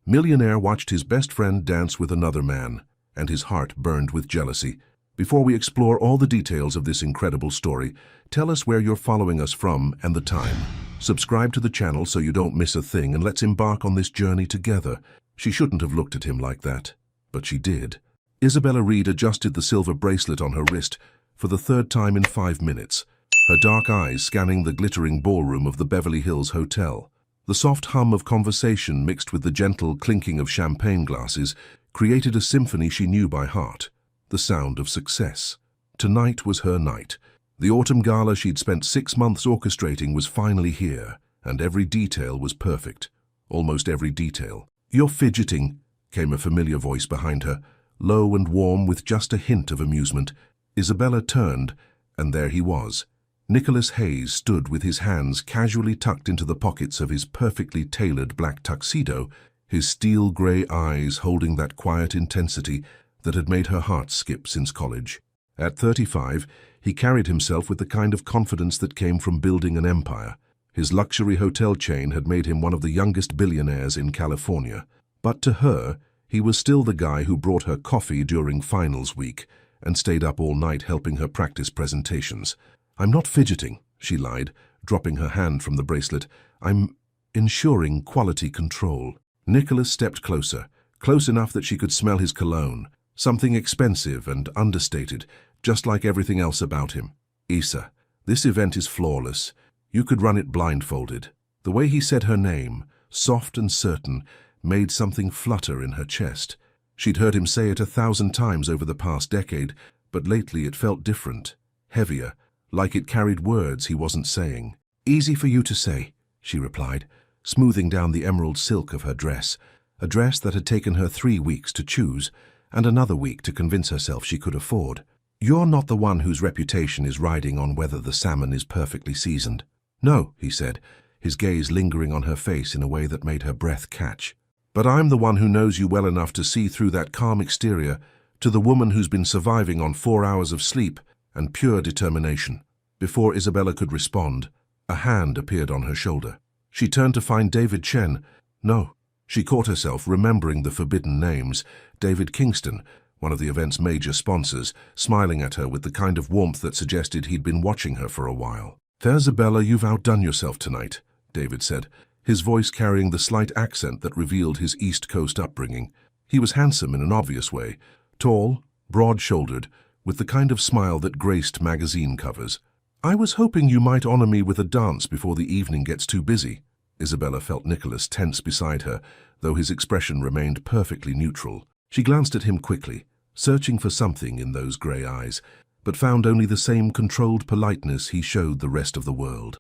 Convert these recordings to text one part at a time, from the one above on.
Millionaire watched his best friend dance with another man, and his heart burned with jealousy. Before we explore all the details of this incredible story, tell us where you're following us from and the time. Subscribe to the channel so you don't miss a thing, and let's embark on this journey together. She shouldn't have looked at him like that, but she did. Isabella Reed adjusted the silver bracelet on her wrist for the third time in 5 minutes, her dark eyes scanning the glittering ballroom of the Beverly Hills Hotel. The soft hum of conversation mixed with the gentle clinking of champagne glasses created a symphony she knew by heart, the sound of success. Tonight was her night. The autumn gala she'd spent 6 months orchestrating was finally here, and every detail was perfect. Almost every detail. "You're fidgeting," came a familiar voice behind her, low and warm with just a hint of amusement. Isabella turned, and there he was. Nicholas Hayes stood with his hands casually tucked into the pockets of his perfectly tailored black tuxedo, his steel-gray eyes holding that quiet intensity that had made her heart skip since college. At 35, he carried himself with the kind of confidence that came from building an empire. His luxury hotel chain had made him one of the youngest billionaires in California. But to her, he was still the guy who brought her coffee during finals week and stayed up all night helping her practice presentations. "I'm not fidgeting," she lied, dropping her hand from the bracelet. "I'm ensuring quality control." Nicholas stepped closer, close enough that she could smell his cologne, something expensive and understated, just like everything else about him. "Isa, this event is flawless. You could run it blindfolded." The way he said her name, soft and certain, made something flutter in her chest. She'd heard him say it 1,000 times over the past decade, but lately it felt different, heavier, like it carried words he wasn't saying. "Easy for you to say," she replied, smoothing down the emerald silk of her dress, a dress that had taken her 3 weeks to choose, and another week to convince herself she could afford. "You're not the one whose reputation is riding on whether the salmon is perfectly seasoned." "No," he said, his gaze lingering on her face in a way that made her breath catch. "But I'm the one who knows you well enough to see through that calm exterior to the woman who's been surviving on 4 hours of sleep and pure determination." Before Isabella could respond, a hand appeared on her shoulder. She turned to find David Chen. No, she caught herself remembering the forbidden names. David Kingston, one of the event's major sponsors, smiling at her with the kind of warmth that suggested he'd been watching her for a while. "Isabella, you've outdone yourself tonight," David said, his voice carrying the slight accent that revealed his East Coast upbringing. He was handsome in an obvious way, tall, broad-shouldered, with the kind of smile that graced magazine covers. "I was hoping you might honor me with a dance before the evening gets too busy." Isabella felt Nicholas tense beside her, though his expression remained perfectly neutral. She glanced at him quickly, searching for something in those gray eyes, but found only the same controlled politeness he showed the rest of the world.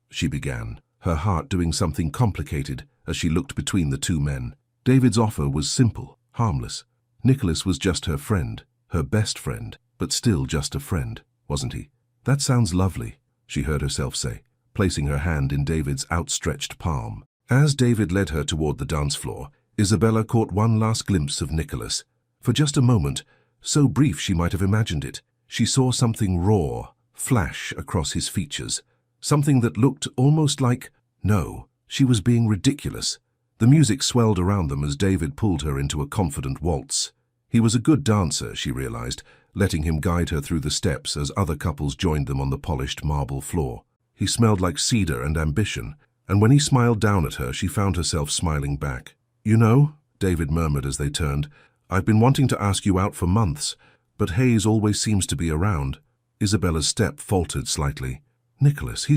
She began, her heart doing something complicated as she looked between the two men. David's offer was simple, harmless. Nicholas was just her friend, her best friend, but still just a friend, wasn't he? "That sounds lovely," she heard herself say, placing her hand in David's outstretched palm. As David led her toward the dance floor, Isabella caught one last glimpse of Nicholas. For just a moment, so brief she might have imagined it, she saw something raw flash across his features, something that looked almost like, no, she was being ridiculous. The music swelled around them as David pulled her into a confident waltz. He was a good dancer, she realized, letting him guide her through the steps as other couples joined them on the polished marble floor. He smelled like cedar and ambition, and when he smiled down at her, she found herself smiling back. "You know," David murmured as they turned, "I've been wanting to ask you out for months, but Hayes always seems to be around." Isabella's step faltered slightly. "Nicholas,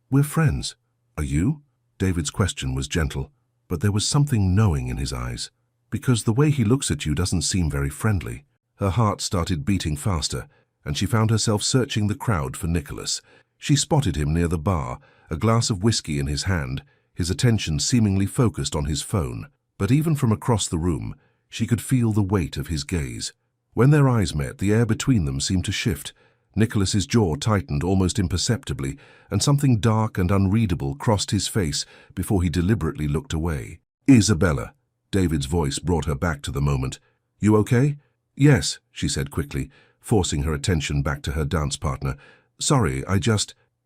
we're friends." "Are you?" David's question was gentle, but there was something knowing in his eyes. "Because the way he looks at you doesn't seem very friendly." Her heart started beating faster, and she found herself searching the crowd for Nicholas. She spotted him near the bar, a glass of whiskey in his hand, his attention seemingly focused on his phone. But even from across the room, she could feel the weight of his gaze. When their eyes met, the air between them seemed to shift. Nicholas's jaw tightened almost imperceptibly, and something dark and unreadable crossed his face before he deliberately looked away. "Isabella," David's voice brought her back to the moment. "You okay?" "Yes," she said quickly, forcing her attention back to her dance partner. "Sorry,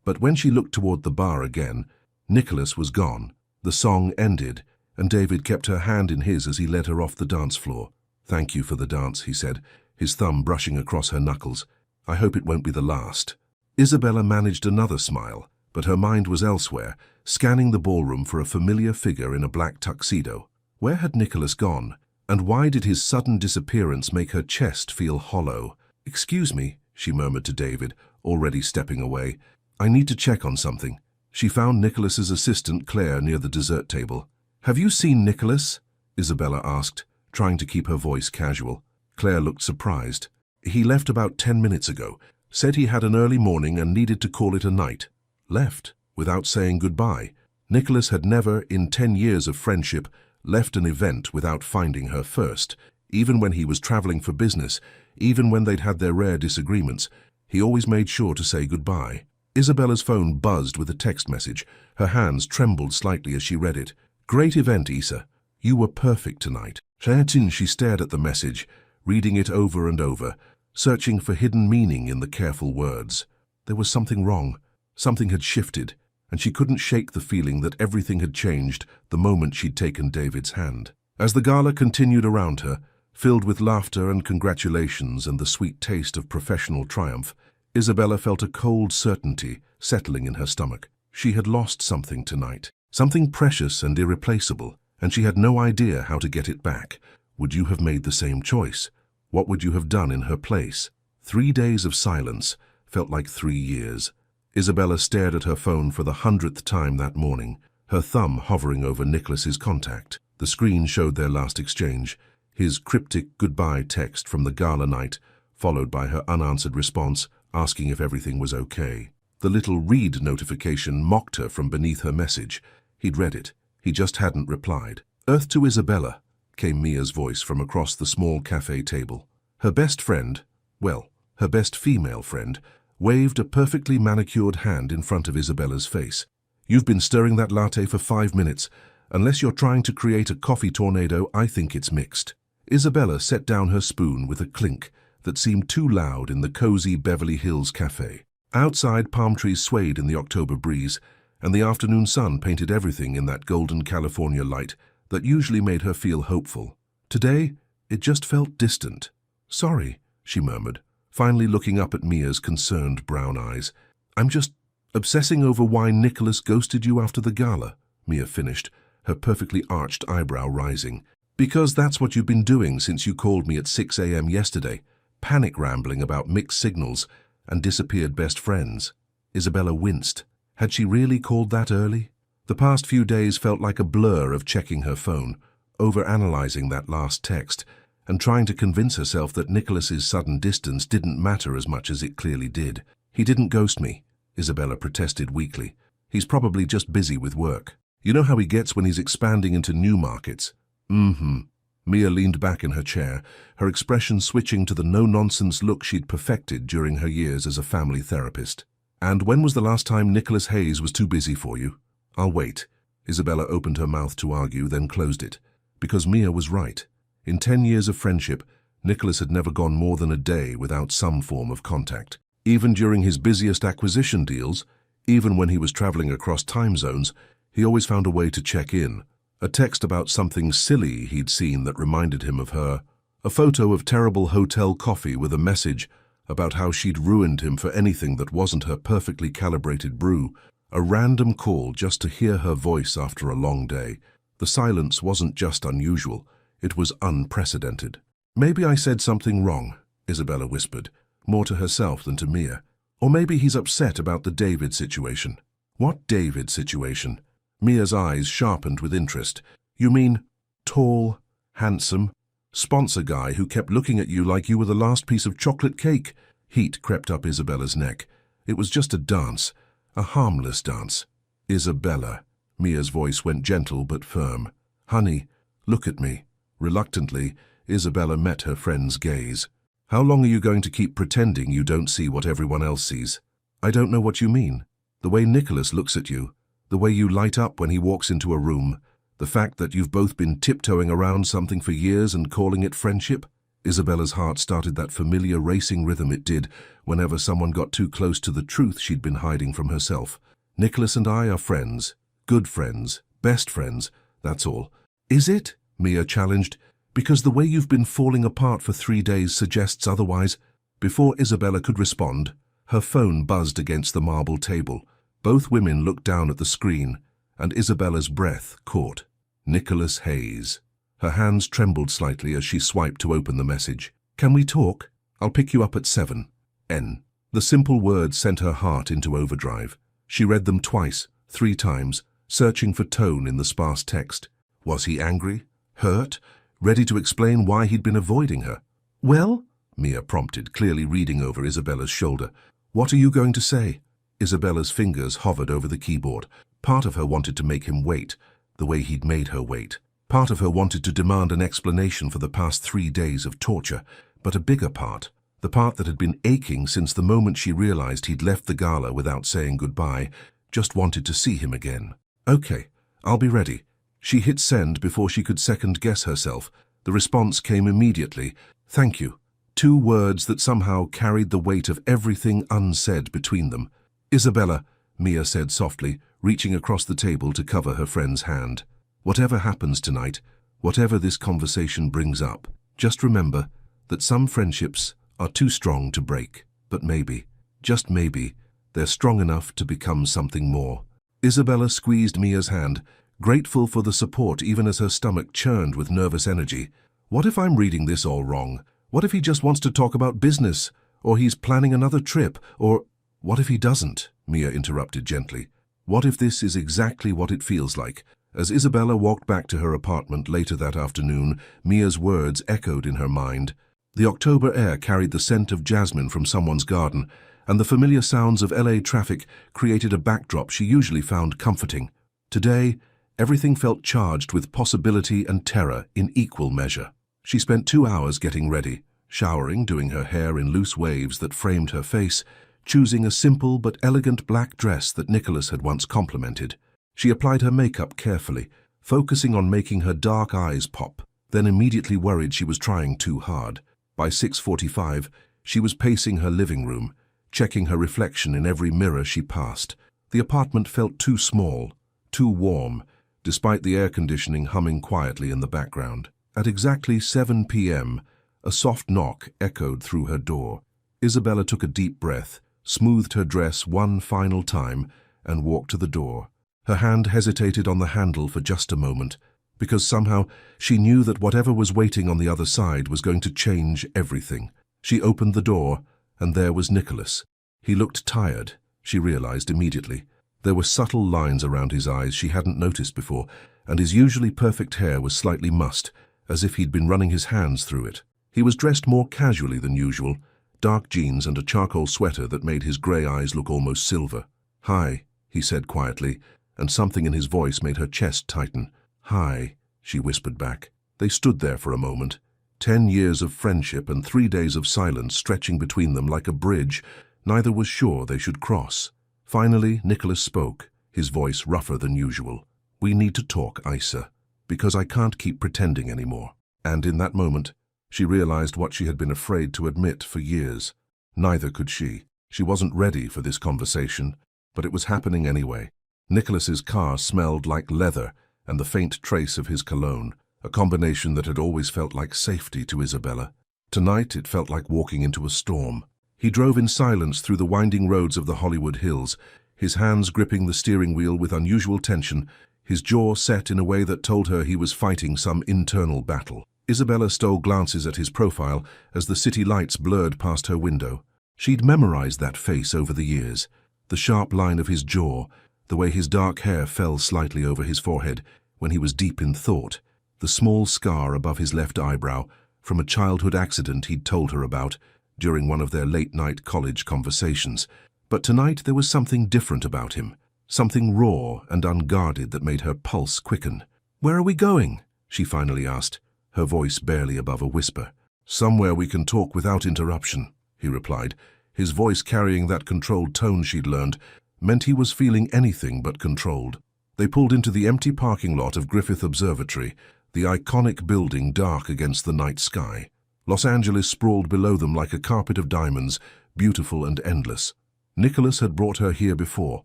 But when she looked toward the bar again, Nicholas was gone. The song ended, and David kept her hand in his as he led her off the dance floor. "Thank you for the dance," he said, his thumb brushing across her knuckles. "I hope it won't be the last." Isabella managed another smile, but her mind was elsewhere, scanning the ballroom for a familiar figure in a black tuxedo. Where had Nicholas gone, and why did his sudden disappearance make her chest feel hollow? "Excuse me," she murmured to David, already stepping away. "I need to check on something." She found Nicholas's assistant, Claire, near the dessert table. "Have you seen Nicholas?" Isabella asked, trying to keep her voice casual. Claire looked surprised. "He left about 10 minutes ago. Said he had an early morning and needed to call it a night." Left, without saying goodbye. Nicholas had never, in 10 years of friendship, left an event without finding her first. Even when he was traveling for business, even when they'd had their rare disagreements, he always made sure to say goodbye. Isabella's phone buzzed with a text message. Her hands trembled slightly as she read it. "Great event, Isa. You were perfect tonight." She stared at the message, reading it over and over, searching for hidden meaning in the careful words. There was something wrong. Something had shifted, and she couldn't shake the feeling that everything had changed the moment she'd taken David's hand. As the gala continued around her, filled with laughter and congratulations and the sweet taste of professional triumph, Isabella felt a cold certainty settling in her stomach. She had lost something tonight, something precious and irreplaceable, and she had no idea how to get it back. Would you have made the same choice? What would you have done in her place? 3 days of silence felt like 3 years. Isabella stared at her phone for the 100th time that morning, her thumb hovering over Nicholas's contact. The screen showed their last exchange, his cryptic goodbye text from the gala night, followed by her unanswered response asking if everything was okay. The little read notification mocked her from beneath her message. He'd read it. He just hadn't replied. "Earth to Isabella," came Mia's voice from across the small cafe table. Her best friend, well, her best female friend, waved a perfectly manicured hand in front of Isabella's face. "You've been stirring that latte for 5 minutes. Unless you're trying to create a coffee tornado, I think it's mixed." Isabella set down her spoon with a clink that seemed too loud in the cozy Beverly Hills cafe. Outside, palm trees swayed in the October breeze, and the afternoon sun painted everything in that golden California light that usually made her feel hopeful. Today, it just felt distant. "Sorry," she murmured, finally looking up at Mia's concerned brown eyes. "I'm just obsessing over why Nicholas ghosted you after the gala," Mia finished, her perfectly arched eyebrow rising. "Because that's what you've been doing since you called me at 6 a.m. yesterday, panic rambling about mixed signals and disappeared best friends." Isabella winced. Had she really called that early? The past few days felt like a blur of checking her phone, overanalyzing that last text, and trying to convince herself that Nicholas's sudden distance didn't matter as much as it clearly did. "He didn't ghost me," Isabella protested weakly. "He's probably just busy with work. You know how he gets when he's expanding into new markets." Mia leaned back in her chair, her expression switching to the no-nonsense look she'd perfected during her years as a family therapist. "And when was the last time Nicholas Hayes was too busy for you?" "I'll wait." Isabella opened her mouth to argue, then closed it. Because Mia was right. In 10 years of friendship, Nicholas had never gone more than a day without some form of contact. Even during his busiest acquisition deals, even when he was traveling across time zones, he always found a way to check in. A text about something silly he'd seen that reminded him of her. A photo of terrible hotel coffee with a message about how she'd ruined him for anything that wasn't her perfectly calibrated brew. A random call just to hear her voice after a long day. The silence wasn't just unusual, it was unprecedented. "Maybe I said something wrong," Isabella whispered, more to herself than to Mia. "Or maybe he's upset about the David situation." "What David situation?" Mia's eyes sharpened with interest. "You mean tall, handsome, sponsor guy who kept looking at you like you were the last piece of chocolate cake?" Heat crept up Isabella's neck. "It was just a dance, a harmless dance." "Isabella," Mia's voice went gentle but firm. "Honey, look at me." Reluctantly, Isabella met her friend's gaze. "How long are you going to keep pretending you don't see what everyone else sees?" "I don't know what you mean. The way Nicholas looks at you, the way you light up when he walks into a room, the fact that you've both been tiptoeing around something for years and calling it friendship." Isabella's heart started that familiar racing rhythm it did whenever someone got too close to the truth she'd been hiding from herself. "Nicholas and I are friends. Good friends. Best friends. That's all. Is it? Mia challenged. Because the way you've been falling apart for 3 days suggests otherwise. Before Isabella could respond, her phone buzzed against the marble table. Both women looked down at the screen, and Isabella's breath caught. Nicholas Hayes. Her hands trembled slightly as she swiped to open the message. Can we talk? I'll pick you up at 7. N. The simple words sent her heart into overdrive. She read them twice, 3 times, searching for tone in the sparse text. Was he angry? Hurt? Ready to explain why he'd been avoiding her? Well? Mia prompted, clearly reading over Isabella's shoulder. What are you going to say? Isabella's fingers hovered over the keyboard. Part of her wanted to make him wait, the way he'd made her wait. Part of her wanted to demand an explanation for the past 3 days of torture, but a bigger part, the part that had been aching since the moment she realized he'd left the gala without saying goodbye, just wanted to see him again. Okay, I'll be ready. She hit send before she could second-guess herself. The response came immediately. Thank you. 2 words that somehow carried the weight of everything unsaid between them. Isabella, Mia said softly, reaching across the table to cover her friend's hand. Whatever happens tonight, whatever this conversation brings up, just remember that some friendships are too strong to break. But maybe, just maybe, they're strong enough to become something more. Isabella squeezed Mia's hand, grateful for the support even as her stomach churned with nervous energy. What if I'm reading this all wrong? What if he just wants to talk about business? Or he's planning another trip? Or what if he doesn't? Mia interrupted gently. What if this is exactly what it feels like? As Isabella walked back to her apartment later that afternoon, Mia's words echoed in her mind. The October air carried the scent of jasmine from someone's garden, and the familiar sounds of LA traffic created a backdrop she usually found comforting. Today, everything felt charged with possibility and terror in equal measure. She spent 2 hours getting ready, showering, doing her hair in loose waves that framed her face, choosing a simple but elegant black dress that Nicholas had once complimented. She applied her makeup carefully, focusing on making her dark eyes pop, then immediately worried she was trying too hard. By 6:45, she was pacing her living room, checking her reflection in every mirror she passed. The apartment felt too small, too warm, despite the air conditioning humming quietly in the background. At exactly 7 p.m., a soft knock echoed through her door. Isabella took a deep breath, smoothed her dress one final time, and walked to the door. Her hand hesitated on the handle for just a moment, because somehow she knew that whatever was waiting on the other side was going to change everything. She opened the door, and there was Nicholas. He looked tired, she realized immediately. There were subtle lines around his eyes she hadn't noticed before, and his usually perfect hair was slightly mussed, as if he'd been running his hands through it. He was dressed more casually than usual, dark jeans and a charcoal sweater that made his grey eyes look almost silver. "Hi," he said quietly, and something in his voice made her chest tighten. "Hi," she whispered back. They stood there for a moment, 10 years of friendship and 3 days of silence stretching between them like a bridge neither was sure they should cross. Finally, Nicholas spoke, his voice rougher than usual. "We need to talk, Isa, because I can't keep pretending anymore." And in that moment, she realized what she had been afraid to admit for years. Neither could she. She wasn't ready for this conversation, but it was happening anyway. Nicholas's car smelled like leather and the faint trace of his cologne, a combination that had always felt like safety to Isabella. Tonight it felt like walking into a storm. He drove in silence through the winding roads of the Hollywood Hills, his hands gripping the steering wheel with unusual tension, his jaw set in a way that told her he was fighting some internal battle. Isabella stole glances at his profile as the city lights blurred past her window. She'd memorized that face over the years, the sharp line of his jaw, the way his dark hair fell slightly over his forehead when he was deep in thought, the small scar above his left eyebrow from a childhood accident he'd told her about during one of their late-night college conversations. But tonight there was something different about him, something raw and unguarded that made her pulse quicken. "Where are we going?" she finally asked, her voice barely above a whisper. "Somewhere we can talk without interruption," he replied, his voice carrying that controlled tone she'd learned, meant he was feeling anything but controlled. They pulled into the empty parking lot of Griffith Observatory, the iconic building dark against the night sky. Los Angeles sprawled below them like a carpet of diamonds, beautiful and endless. Nicholas had brought her here before,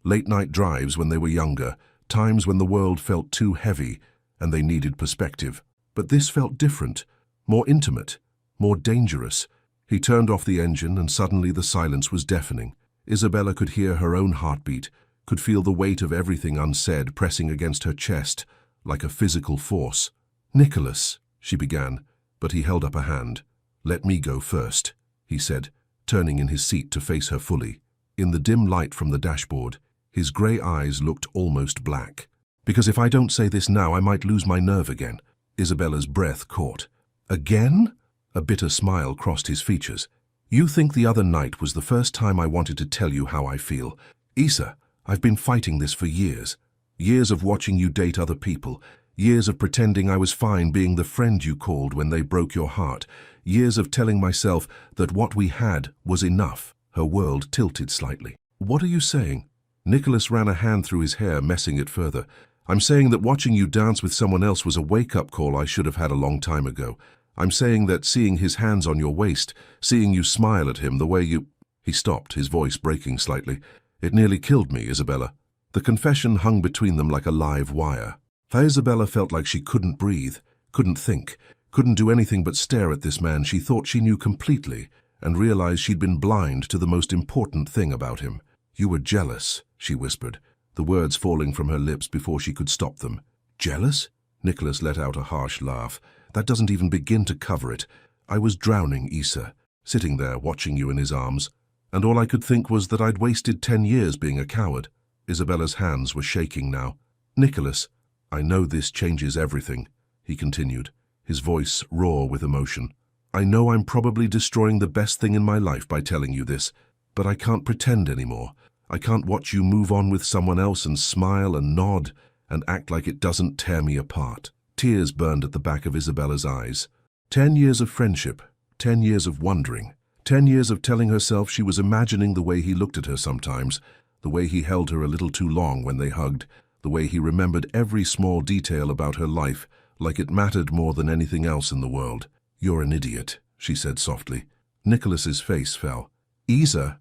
late-night drives when they were younger, times when the world felt too heavy, and they needed perspective. But this felt different, more intimate, more dangerous. He turned off the engine, and suddenly the silence was deafening. Isabella could hear her own heartbeat, could feel the weight of everything unsaid pressing against her chest, like a physical force. "Nicholas," she began, but he held up a hand. "Let me go first," he said, turning in his seat to face her fully. In the dim light from the dashboard, his grey eyes looked almost black. "Because if I don't say this now, I might lose my nerve again." Isabella's breath caught. "Again?" A bitter smile crossed his features. "You think the other night was the first time I wanted to tell you how I feel. Isa, I've been fighting this for years. Years of watching you date other people. Years of pretending I was fine being the friend you called when they broke your heart. Years of telling myself that what we had was enough." Her world tilted slightly. "What are you saying?" Nicholas ran a hand through his hair, messing it further. "I'm saying that watching you dance with someone else was a wake-up call I should have had a long time ago. I'm saying that seeing his hands on your waist, seeing you smile at him the way you—" He stopped, his voice breaking slightly. "It nearly killed me, Isabella." The confession hung between them like a live wire. Isabella felt like she couldn't breathe, couldn't think, couldn't do anything but stare at this man she thought she knew completely, and realized she'd been blind to the most important thing about him. "You were jealous," she whispered, the words falling from her lips before she could stop them. "Jealous?" Nicholas let out a harsh laugh. "That doesn't even begin to cover it. I was drowning, Isa, sitting there watching you in his arms, and all I could think was that I'd wasted 10 years being a coward." Isabella's hands were shaking now. "Nicholas, I know this changes everything," he continued, his voice raw with emotion. "I know I'm probably destroying the best thing in my life by telling you this, but I can't pretend anymore. I can't watch you move on with someone else and smile and nod and act like it doesn't tear me apart." Tears burned at the back of Isabella's eyes. 10 years of friendship, 10 years of wondering, 10 years of telling herself she was imagining the way he looked at her sometimes, the way he held her a little too long when they hugged, the way he remembered every small detail about her life like it mattered more than anything else in the world. "You're an idiot," she said softly. Nicholas's face fell. "Isa,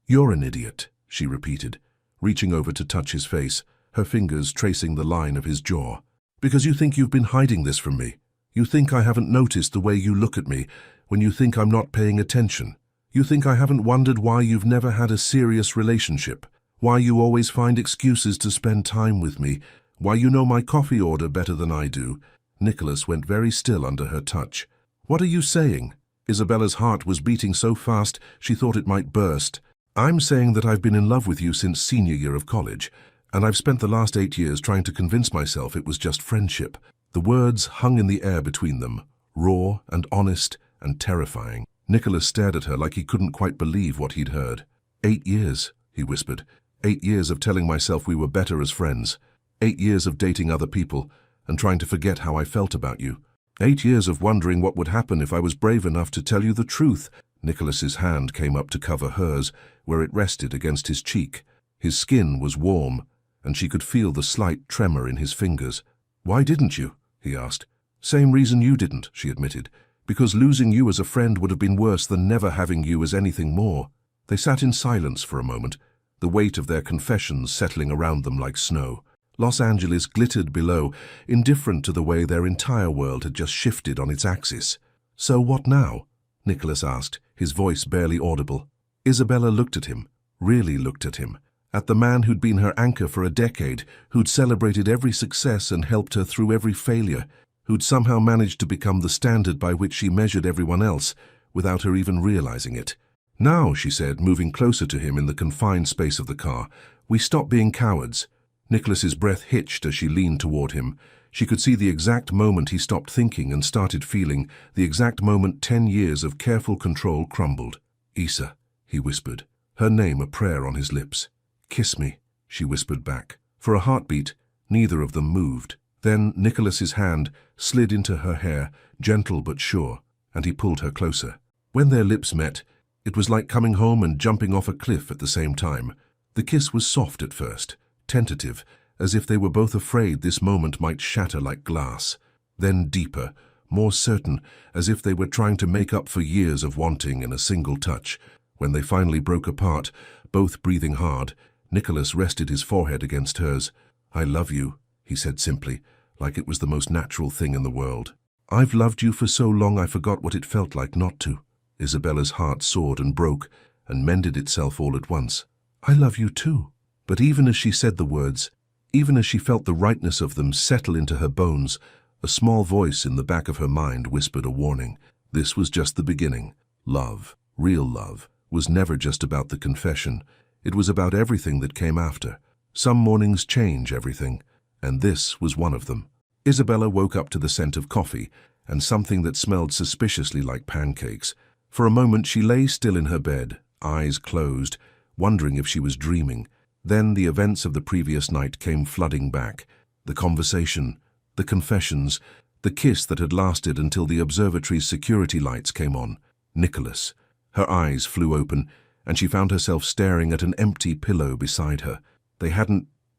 you're an idiot," she repeated, reaching over to touch his face, her fingers tracing the line of his jaw. "Because you think you've been hiding this from me. You think I haven't noticed the way you look at me when you think I'm not paying attention. You think I haven't wondered why you've never had a serious relationship, why you always find excuses to spend time with me, why you know my coffee order better than I do." Nicholas went very still under her touch. "What are you saying?" Isabella's heart was beating so fast she thought it might burst. "I'm saying that I've been in love with you since senior year of college, and I've spent the last 8 years trying to convince myself it was just friendship." The words hung in the air between them, raw and honest and terrifying. Nicholas stared at her like he couldn't quite believe what he'd heard. 8 years, he whispered. 8 years of telling myself we were better as friends. 8 years of dating other people and trying to forget how I felt about you. 8 years of wondering what would happen if I was brave enough to tell you the truth." Nicholas's hand came up to cover hers, where it rested against his cheek. His skin was warm, and she could feel the slight tremor in his fingers. "Why didn't you?" he asked. "Same reason you didn't," she admitted. "Because losing you as a friend would have been worse than never having you as anything more." They sat in silence for a moment, the weight of their confessions settling around them like snow. Los Angeles glittered below, indifferent to the way their entire world had just shifted on its axis. "So what now?" Nicholas asked, his voice barely audible. Isabella looked at him, really looked at him, at the man who'd been her anchor for a decade, who'd celebrated every success and helped her through every failure, who'd somehow managed to become the standard by which she measured everyone else, without her even realizing it. "Now," she said, moving closer to him in the confined space of the car, "we stop being cowards." Nicholas's breath hitched as she leaned toward him. She could see the exact moment he stopped thinking and started feeling, the exact moment 10 years of careful control crumbled. "Isa," he whispered, her name a prayer on his lips. "Kiss me," she whispered back. For a heartbeat, neither of them moved. Then Nicholas's hand slid into her hair, gentle but sure, and he pulled her closer. When their lips met, it was like coming home and jumping off a cliff at the same time. The kiss was soft at first, tentative, as if they were both afraid this moment might shatter like glass. Then deeper, more certain, as if they were trying to make up for years of wanting in a single touch. When they finally broke apart, both breathing hard, Nicholas rested his forehead against hers. "I love you," he said simply, like it was the most natural thing in the world. "I've loved you for so long I forgot what it felt like not to." Isabella's heart soared and broke and mended itself all at once. "I love you too." But even as she said the words, even as she felt the rightness of them settle into her bones, a small voice in the back of her mind whispered a warning. This was just the beginning. Love, real love, was never just about the confession. It was about everything that came after. Some mornings change everything, and this was one of them. Isabella woke up to the scent of coffee and something that smelled suspiciously like pancakes. For a moment she lay still in her bed, eyes closed, wondering if she was dreaming. Then the events of the previous night came flooding back. The conversation, the confessions, the kiss that had lasted until the observatory's security lights came on. Nicholas. Her eyes flew open, and she found herself staring at an empty pillow beside her.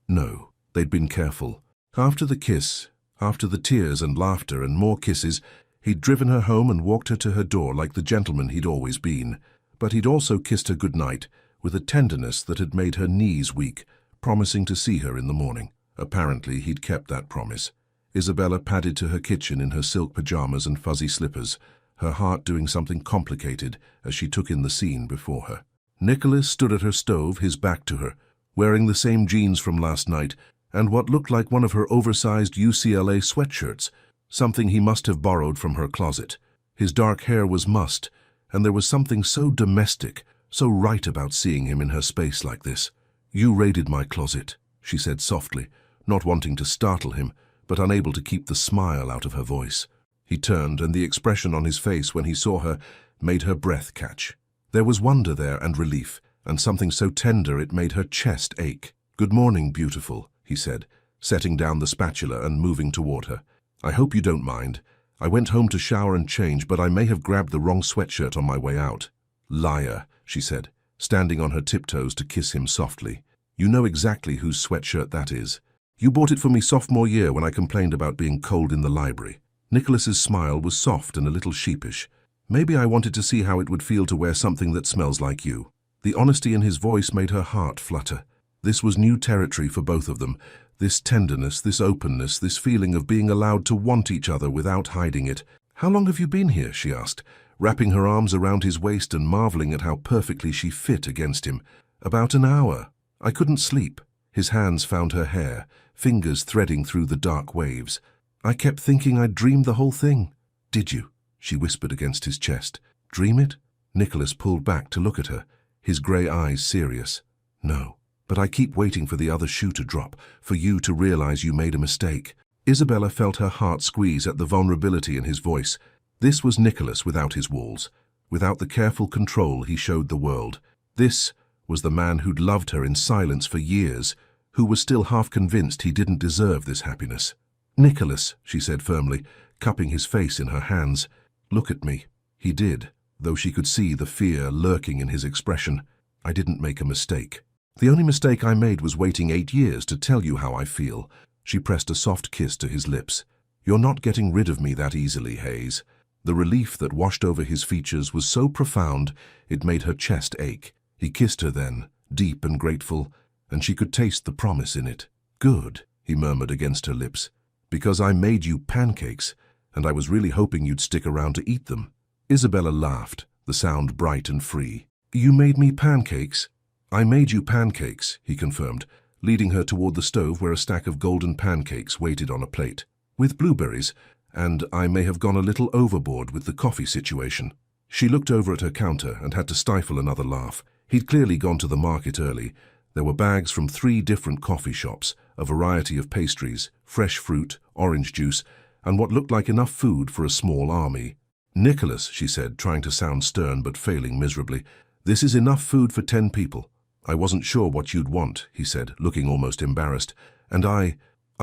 No, they'd been careful. After the kiss, after the tears and laughter and more kisses, he'd driven her home and walked her to her door like the gentleman he'd always been. But he'd also kissed her goodnight, with a tenderness that had made her knees weak, promising to see her in the morning. Apparently he'd kept that promise. Isabella padded to her kitchen in her silk pajamas and fuzzy slippers, her heart doing something complicated as she took in the scene before her. Nicholas stood at her stove, his back to her, wearing the same jeans from last night and what looked like one of her oversized UCLA sweatshirts, something he must have borrowed from her closet. His dark hair was mussed, and there was something so domestic, so right about seeing him in her space like this. "You raided my closet," she said softly, not wanting to startle him, but unable to keep the smile out of her voice. He turned, and the expression on his face when he saw her made her breath catch. There was wonder there and relief, and something so tender it made her chest ache. "Good morning, beautiful," he said, setting down the spatula and moving toward her. "I hope you don't mind. I went home to shower and change, but I may have grabbed the wrong sweatshirt on my way out." "Liar," she said, standing on her tiptoes to kiss him softly. "You know exactly whose sweatshirt that is. You bought it for me sophomore year when I complained about being cold in the library." Nicholas's smile was soft and a little sheepish. "Maybe I wanted to see how it would feel to wear something that smells like you." The honesty in his voice made her heart flutter. This was new territory for both of them. This tenderness, this openness, this feeling of being allowed to want each other without hiding it. "How long have you been here?" she asked, wrapping her arms around his waist and marveling at how perfectly she fit against him. "About an hour. I couldn't sleep." His hands found her hair, fingers threading through the dark waves. "I kept thinking I'd dreamed the whole thing." "Did you?" she whispered against his chest. "Dream it?" Nicholas pulled back to look at her, his grey eyes serious. "No, but I keep waiting for the other shoe to drop, for you to realize you made a mistake." Isabella felt her heart squeeze at the vulnerability in his voice. This was Nicholas without his walls, without the careful control he showed the world. This was the man who'd loved her in silence for years, who was still half convinced he didn't deserve this happiness. "Nicholas," she said firmly, cupping his face in her hands. "Look at me." He did, though she could see the fear lurking in his expression. "I didn't make a mistake. The only mistake I made was waiting 8 years to tell you how I feel." She pressed a soft kiss to his lips. "You're not getting rid of me that easily, Hayes." The relief that washed over his features was so profound it made her chest ache. He kissed her then, deep and grateful, and she could taste the promise in it. "Good," he murmured against her lips, "because I made you pancakes, and I was really hoping you'd stick around to eat them." Isabella laughed, the sound bright and free. "You made me pancakes?" "I made you pancakes," he confirmed, leading her toward the stove where a stack of golden pancakes waited on a plate. "With blueberries, and I may have gone a little overboard with the coffee situation." She looked over at her counter and had to stifle another laugh. He'd clearly gone to the market early. There were bags from 3 different coffee shops, a variety of pastries, fresh fruit, orange juice, and what looked like enough food for a small army. "Nicholas," she said, trying to sound stern but failing miserably, "this is enough food for 10 people. "I wasn't sure what you'd want," he said, looking almost embarrassed. "And I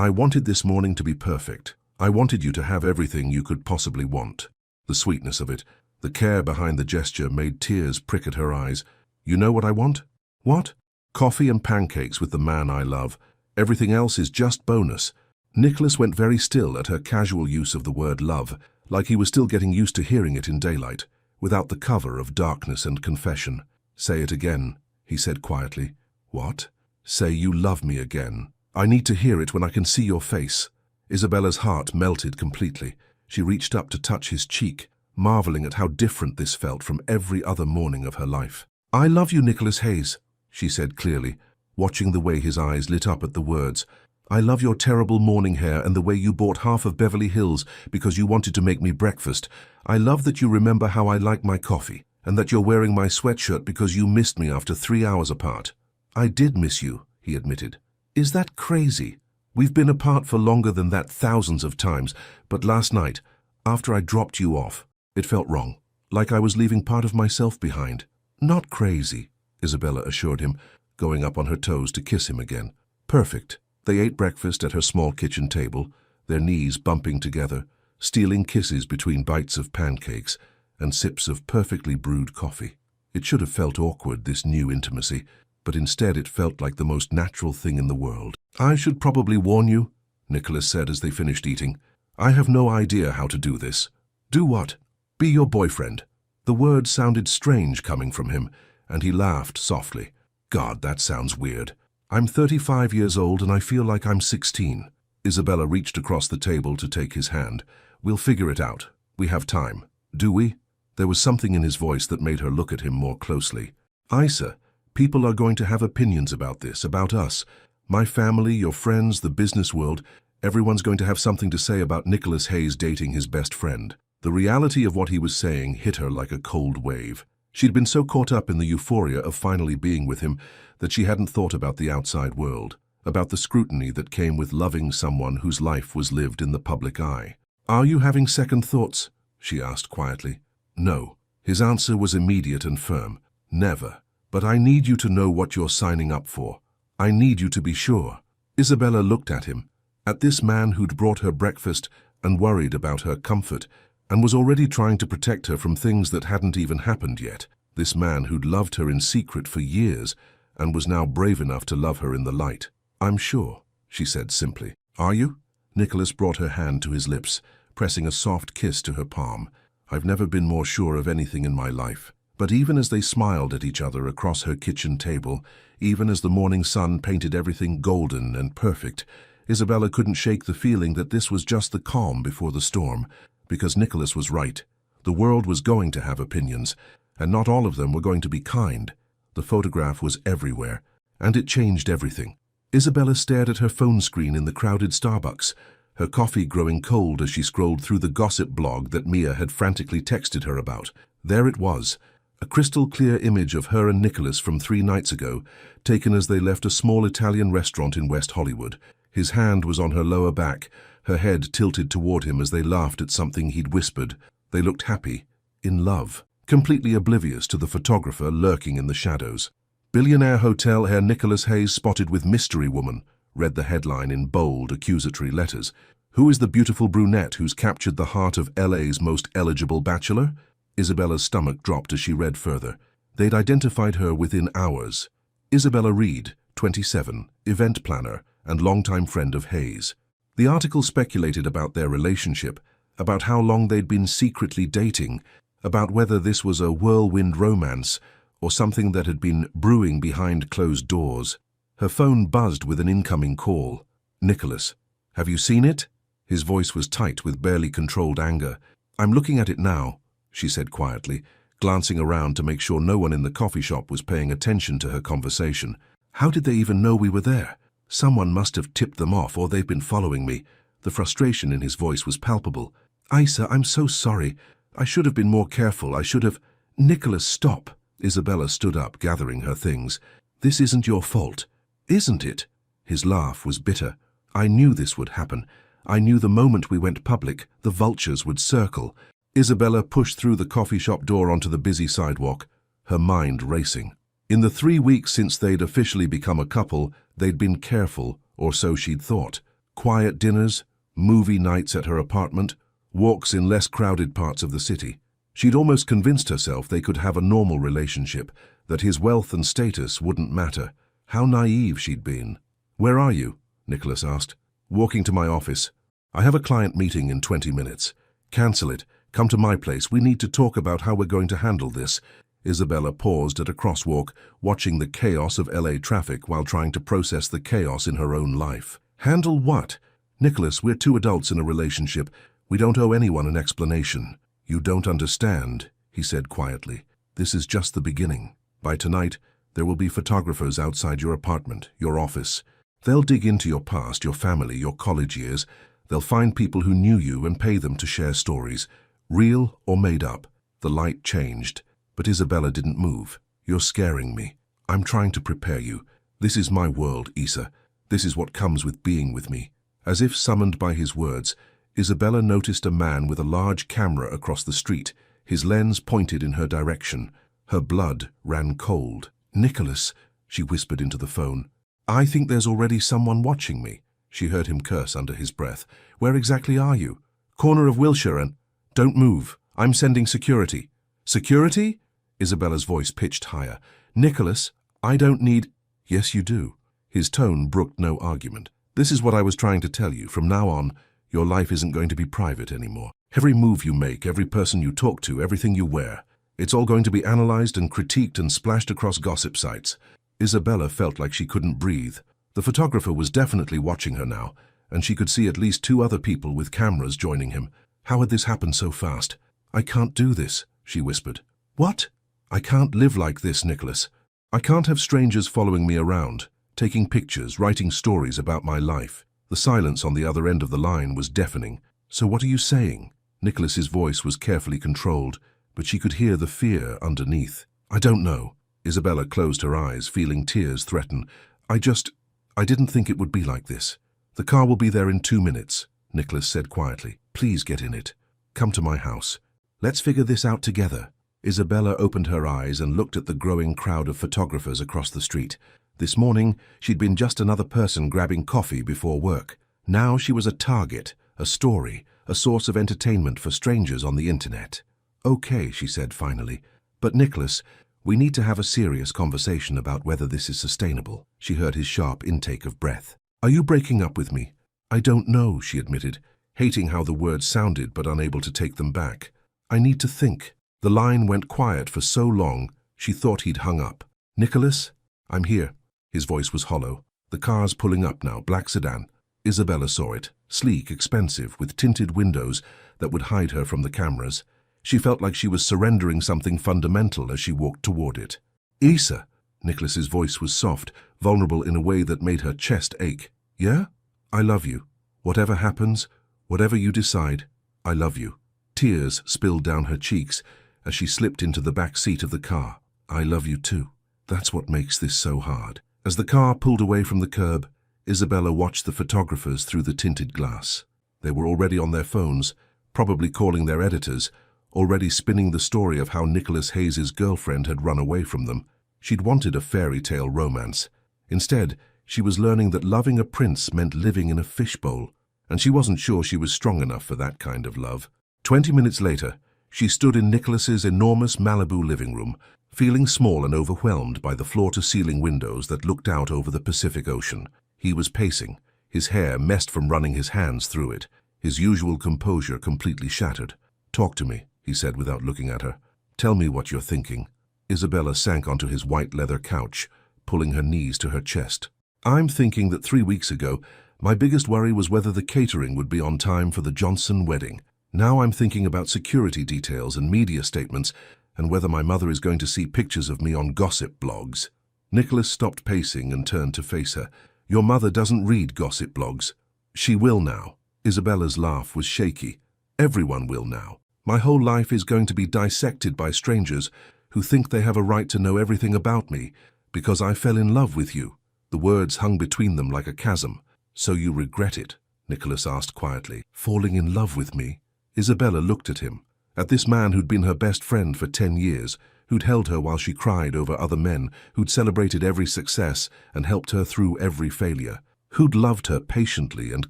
wanted this morning to be perfect. I wanted you to have everything you could possibly want." The sweetness of it, the care behind the gesture made tears prick at her eyes. "You know what I want?" "What?" "Coffee and pancakes with the man I love. Everything else is just bonus." Nicholas went very still at her casual use of the word love, like he was still getting used to hearing it in daylight, without the cover of darkness and confession. "Say it again," he said quietly. "What?" "Say you love me again. I need to hear it when I can see your face." Isabella's heart melted completely. She reached up to touch his cheek, marveling at how different this felt from every other morning of her life. "I love you, Nicholas Hayes," she said clearly, watching the way his eyes lit up at the words. "I love your terrible morning hair and the way you bought half of Beverly Hills because you wanted to make me breakfast. I love that you remember how I like my coffee, and that you're wearing my sweatshirt because you missed me after 3 hours apart." "I did miss you," he admitted. "Is that crazy? We've been apart for longer than that thousands of times, but last night, after I dropped you off, it felt wrong, like I was leaving part of myself behind." "Not crazy," Isabella assured him, going up on her toes to kiss him again. "Perfect." They ate breakfast at her small kitchen table, their knees bumping together, stealing kisses between bites of pancakes and sips of perfectly brewed coffee. It should have felt awkward, this new intimacy, but instead it felt like the most natural thing in the world. "I should probably warn you," Nicholas said as they finished eating. "I have no idea how to do this." "Do what?" "Be your boyfriend." The word sounded strange coming from him, and he laughed softly. "God, that sounds weird. I'm 35 years old and I feel like I'm 16. Isabella reached across the table to take his hand. "We'll figure it out. We have time. Do we?" There was something in his voice that made her look at him more closely. "Isa, people are going to have opinions about this, about us. My family, your friends, the business world, everyone's going to have something to say about Nicholas Hayes dating his best friend." The reality of what he was saying hit her like a cold wave. She'd been so caught up in the euphoria of finally being with him that she hadn't thought about the outside world, about the scrutiny that came with loving someone whose life was lived in the public eye. "Are you having second thoughts?" she asked quietly. "No." His answer was immediate and firm. "Never. But I need you to know what you're signing up for. I need you to be sure." Isabella looked at him, at this man who'd brought her breakfast and worried about her comfort, and was already trying to protect her from things that hadn't even happened yet. This man who'd loved her in secret for years and was now brave enough to love her in the light. "I'm sure," she said simply. "Are you?" Nicholas brought her hand to his lips, pressing a soft kiss to her palm. "I've never been more sure of anything in my life." But even as they smiled at each other across her kitchen table, even as the morning sun painted everything golden and perfect, Isabella couldn't shake the feeling that this was just the calm before the storm. Because Nicholas was right. The world was going to have opinions, and not all of them were going to be kind. The photograph was everywhere, and it changed everything. Isabella stared at her phone screen in the crowded Starbucks, her coffee growing cold as she scrolled through the gossip blog that Mia had frantically texted her about. There it was, a crystal-clear image of her and Nicholas from 3 nights ago, taken as they left a small Italian restaurant in West Hollywood. His hand was on her lower back, her head tilted toward him as they laughed at something he'd whispered. They looked happy, in love, completely oblivious to the photographer lurking in the shadows. "Billionaire Hotel Herr Nicholas Hayes spotted with mystery woman," read the headline in bold, accusatory letters. "Who is the beautiful brunette who's captured the heart of LA's most eligible bachelor?" Isabella's stomach dropped as she read further. They'd identified her within hours. Isabella Reed, 27, event planner and longtime friend of Hayes. The article speculated about their relationship, about how long they'd been secretly dating, about whether this was a whirlwind romance or something that had been brewing behind closed doors. Her phone buzzed with an incoming call. "Nicholas, have you seen it?" His voice was tight with barely controlled anger. "I'm looking at it now," she said quietly, glancing around to make sure no one in the coffee shop was paying attention to her conversation. "How did they even know we were there? Someone must have tipped them off, or they've been following me." The frustration in his voice was palpable. "Isa, I'm so sorry. I should have been more careful. I should have—" "Nicholas, stop." Isabella stood up, gathering her things. "This isn't your fault." "Isn't it?" His laugh was bitter. "I knew this would happen. I knew the moment we went public, the vultures would circle." Isabella pushed through the coffee shop door onto the busy sidewalk, her mind racing. In the 3 weeks since they'd officially become a couple, they'd been careful, or so she'd thought. Quiet dinners, movie nights at her apartment, walks in less crowded parts of the city. She'd almost convinced herself they could have a normal relationship, that his wealth and status wouldn't matter. How naive she'd been. "Where are you?" Nicholas asked. "Walking to my office. I have a client meeting in 20 minutes. Cancel it. Come to my place. We need to talk about how we're going to handle this." Isabella paused at a crosswalk, watching the chaos of LA traffic while trying to process the chaos in her own life. "Handle what?" Nicholas, we're two adults in a relationship. We don't owe anyone an explanation. You don't understand, he said quietly. This is just the beginning. By tonight, there will be photographers outside your apartment, your office. They'll dig into your past, your family, your college years. They'll find people who knew you and pay them to share stories, real or made up. The light changed, but Isabella didn't move. You're scaring me. I'm trying to prepare you. This is my world, Isa. This is what comes with being with me. As if summoned by his words, Isabella noticed a man with a large camera across the street, his lens pointed in her direction. Her blood ran cold. Nicholas, she whispered into the phone. I think there's already someone watching me. She heard him curse under his breath. Where exactly are you? Corner of Wilshire and... Don't move. I'm sending security. Security? Isabella's voice pitched higher. Nicholas, I don't need... Yes, you do. His tone brooked no argument. This is what I was trying to tell you. From now on, your life isn't going to be private anymore. Every move you make, every person you talk to, everything you wear, it's all going to be analyzed and critiqued and splashed across gossip sites. Isabella felt like she couldn't breathe. The photographer was definitely watching her now, and she could see at least 2 other people with cameras joining him. How had this happened so fast? I can't do this, she whispered. What? I can't live like this, Nicholas. I can't have strangers following me around, taking pictures, writing stories about my life. The silence on the other end of the line was deafening. So what are you saying? Nicholas's voice was carefully controlled, but she could hear the fear underneath. I don't know. Isabella closed her eyes, feeling tears threaten. I didn't think it would be like this. The car will be there in 2 minutes, Nicholas said quietly. Please get in it. Come to my house. Let's figure this out together. Isabella opened her eyes and looked at the growing crowd of photographers across the street. This morning, she'd been just another person grabbing coffee before work. Now she was a target, a story, a source of entertainment for strangers on the internet. Okay, she said finally. But Nicholas, we need to have a serious conversation about whether this is sustainable. She heard his sharp intake of breath. Are you breaking up with me? I don't know, she admitted, hating how the words sounded but unable to take them back. I need to think. The line went quiet for so long, she thought he'd hung up. Nicholas? I'm here. His voice was hollow. The car's pulling up now, black sedan. Isabella saw it, sleek, expensive, with tinted windows that would hide her from the cameras. She felt like she was surrendering something fundamental as she walked toward it. Isa! Nicholas's voice was soft, vulnerable in a way that made her chest ache. Yeah? I love you. Whatever happens, whatever you decide, I love you. Tears spilled down her cheeks as she slipped into the back seat of the car. I love you too. That's what makes this so hard. As the car pulled away from the curb, Isabella watched the photographers through the tinted glass. They were already on their phones, probably calling their editors, already spinning the story of how Nicholas Hayes's girlfriend had run away from them. She'd wanted a fairy tale romance. Instead, she was learning that loving a prince meant living in a fishbowl, and she wasn't sure she was strong enough for that kind of love. 20 minutes later, she stood in Nicholas's enormous Malibu living room, feeling small and overwhelmed by the floor-to-ceiling windows that looked out over the Pacific Ocean. He was pacing, his hair messed from running his hands through it, his usual composure completely shattered. Talk to me, he said without looking at her. Tell me what you're thinking. Isabella sank onto his white leather couch, pulling her knees to her chest. I'm thinking that 3 weeks ago, my biggest worry was whether the catering would be on time for the Johnson wedding. Now I'm thinking about security details and media statements and whether my mother is going to see pictures of me on gossip blogs. Nicholas stopped pacing and turned to face her. Your mother doesn't read gossip blogs. She will now. Isabella's laugh was shaky. Everyone will now. My whole life is going to be dissected by strangers who think they have a right to know everything about me because I fell in love with you. The words hung between them like a chasm. So you regret it? Nicholas asked quietly. Falling in love with me? Isabella looked at him, at this man who'd been her best friend for 10 years, who'd held her while she cried over other men, who'd celebrated every success and helped her through every failure, who'd loved her patiently and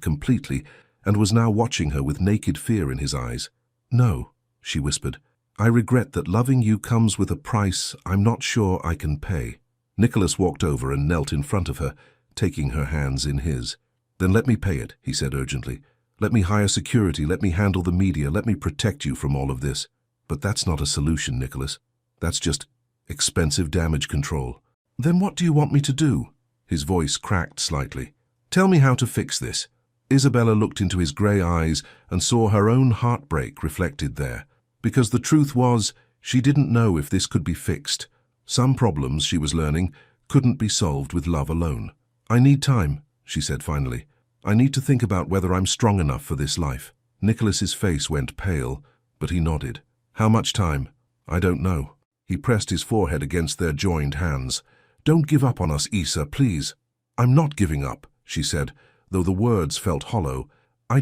completely, and was now watching her with naked fear in his eyes. No, she whispered. I regret that loving you comes with a price I'm not sure I can pay. Nicholas walked over and knelt in front of her, taking her hands in his. Then let me pay it, he said urgently. Let me hire security, let me handle the media, let me protect you from all of this. But that's not a solution, Nicholas. That's just expensive damage control. Then what do you want me to do? His voice cracked slightly. Tell me how to fix this. Isabella looked into his grey eyes and saw her own heartbreak reflected there. Because the truth was, she didn't know if this could be fixed. Some problems, she was learning, couldn't be solved with love alone. "I need time," she said finally. "I need to think about whether I'm strong enough for this life." Nicholas's face went pale, but he nodded. "How much time?" "I don't know." He pressed his forehead against their joined hands. "Don't give up on us, Isa, please." "I'm not giving up," she said, though the words felt hollow. I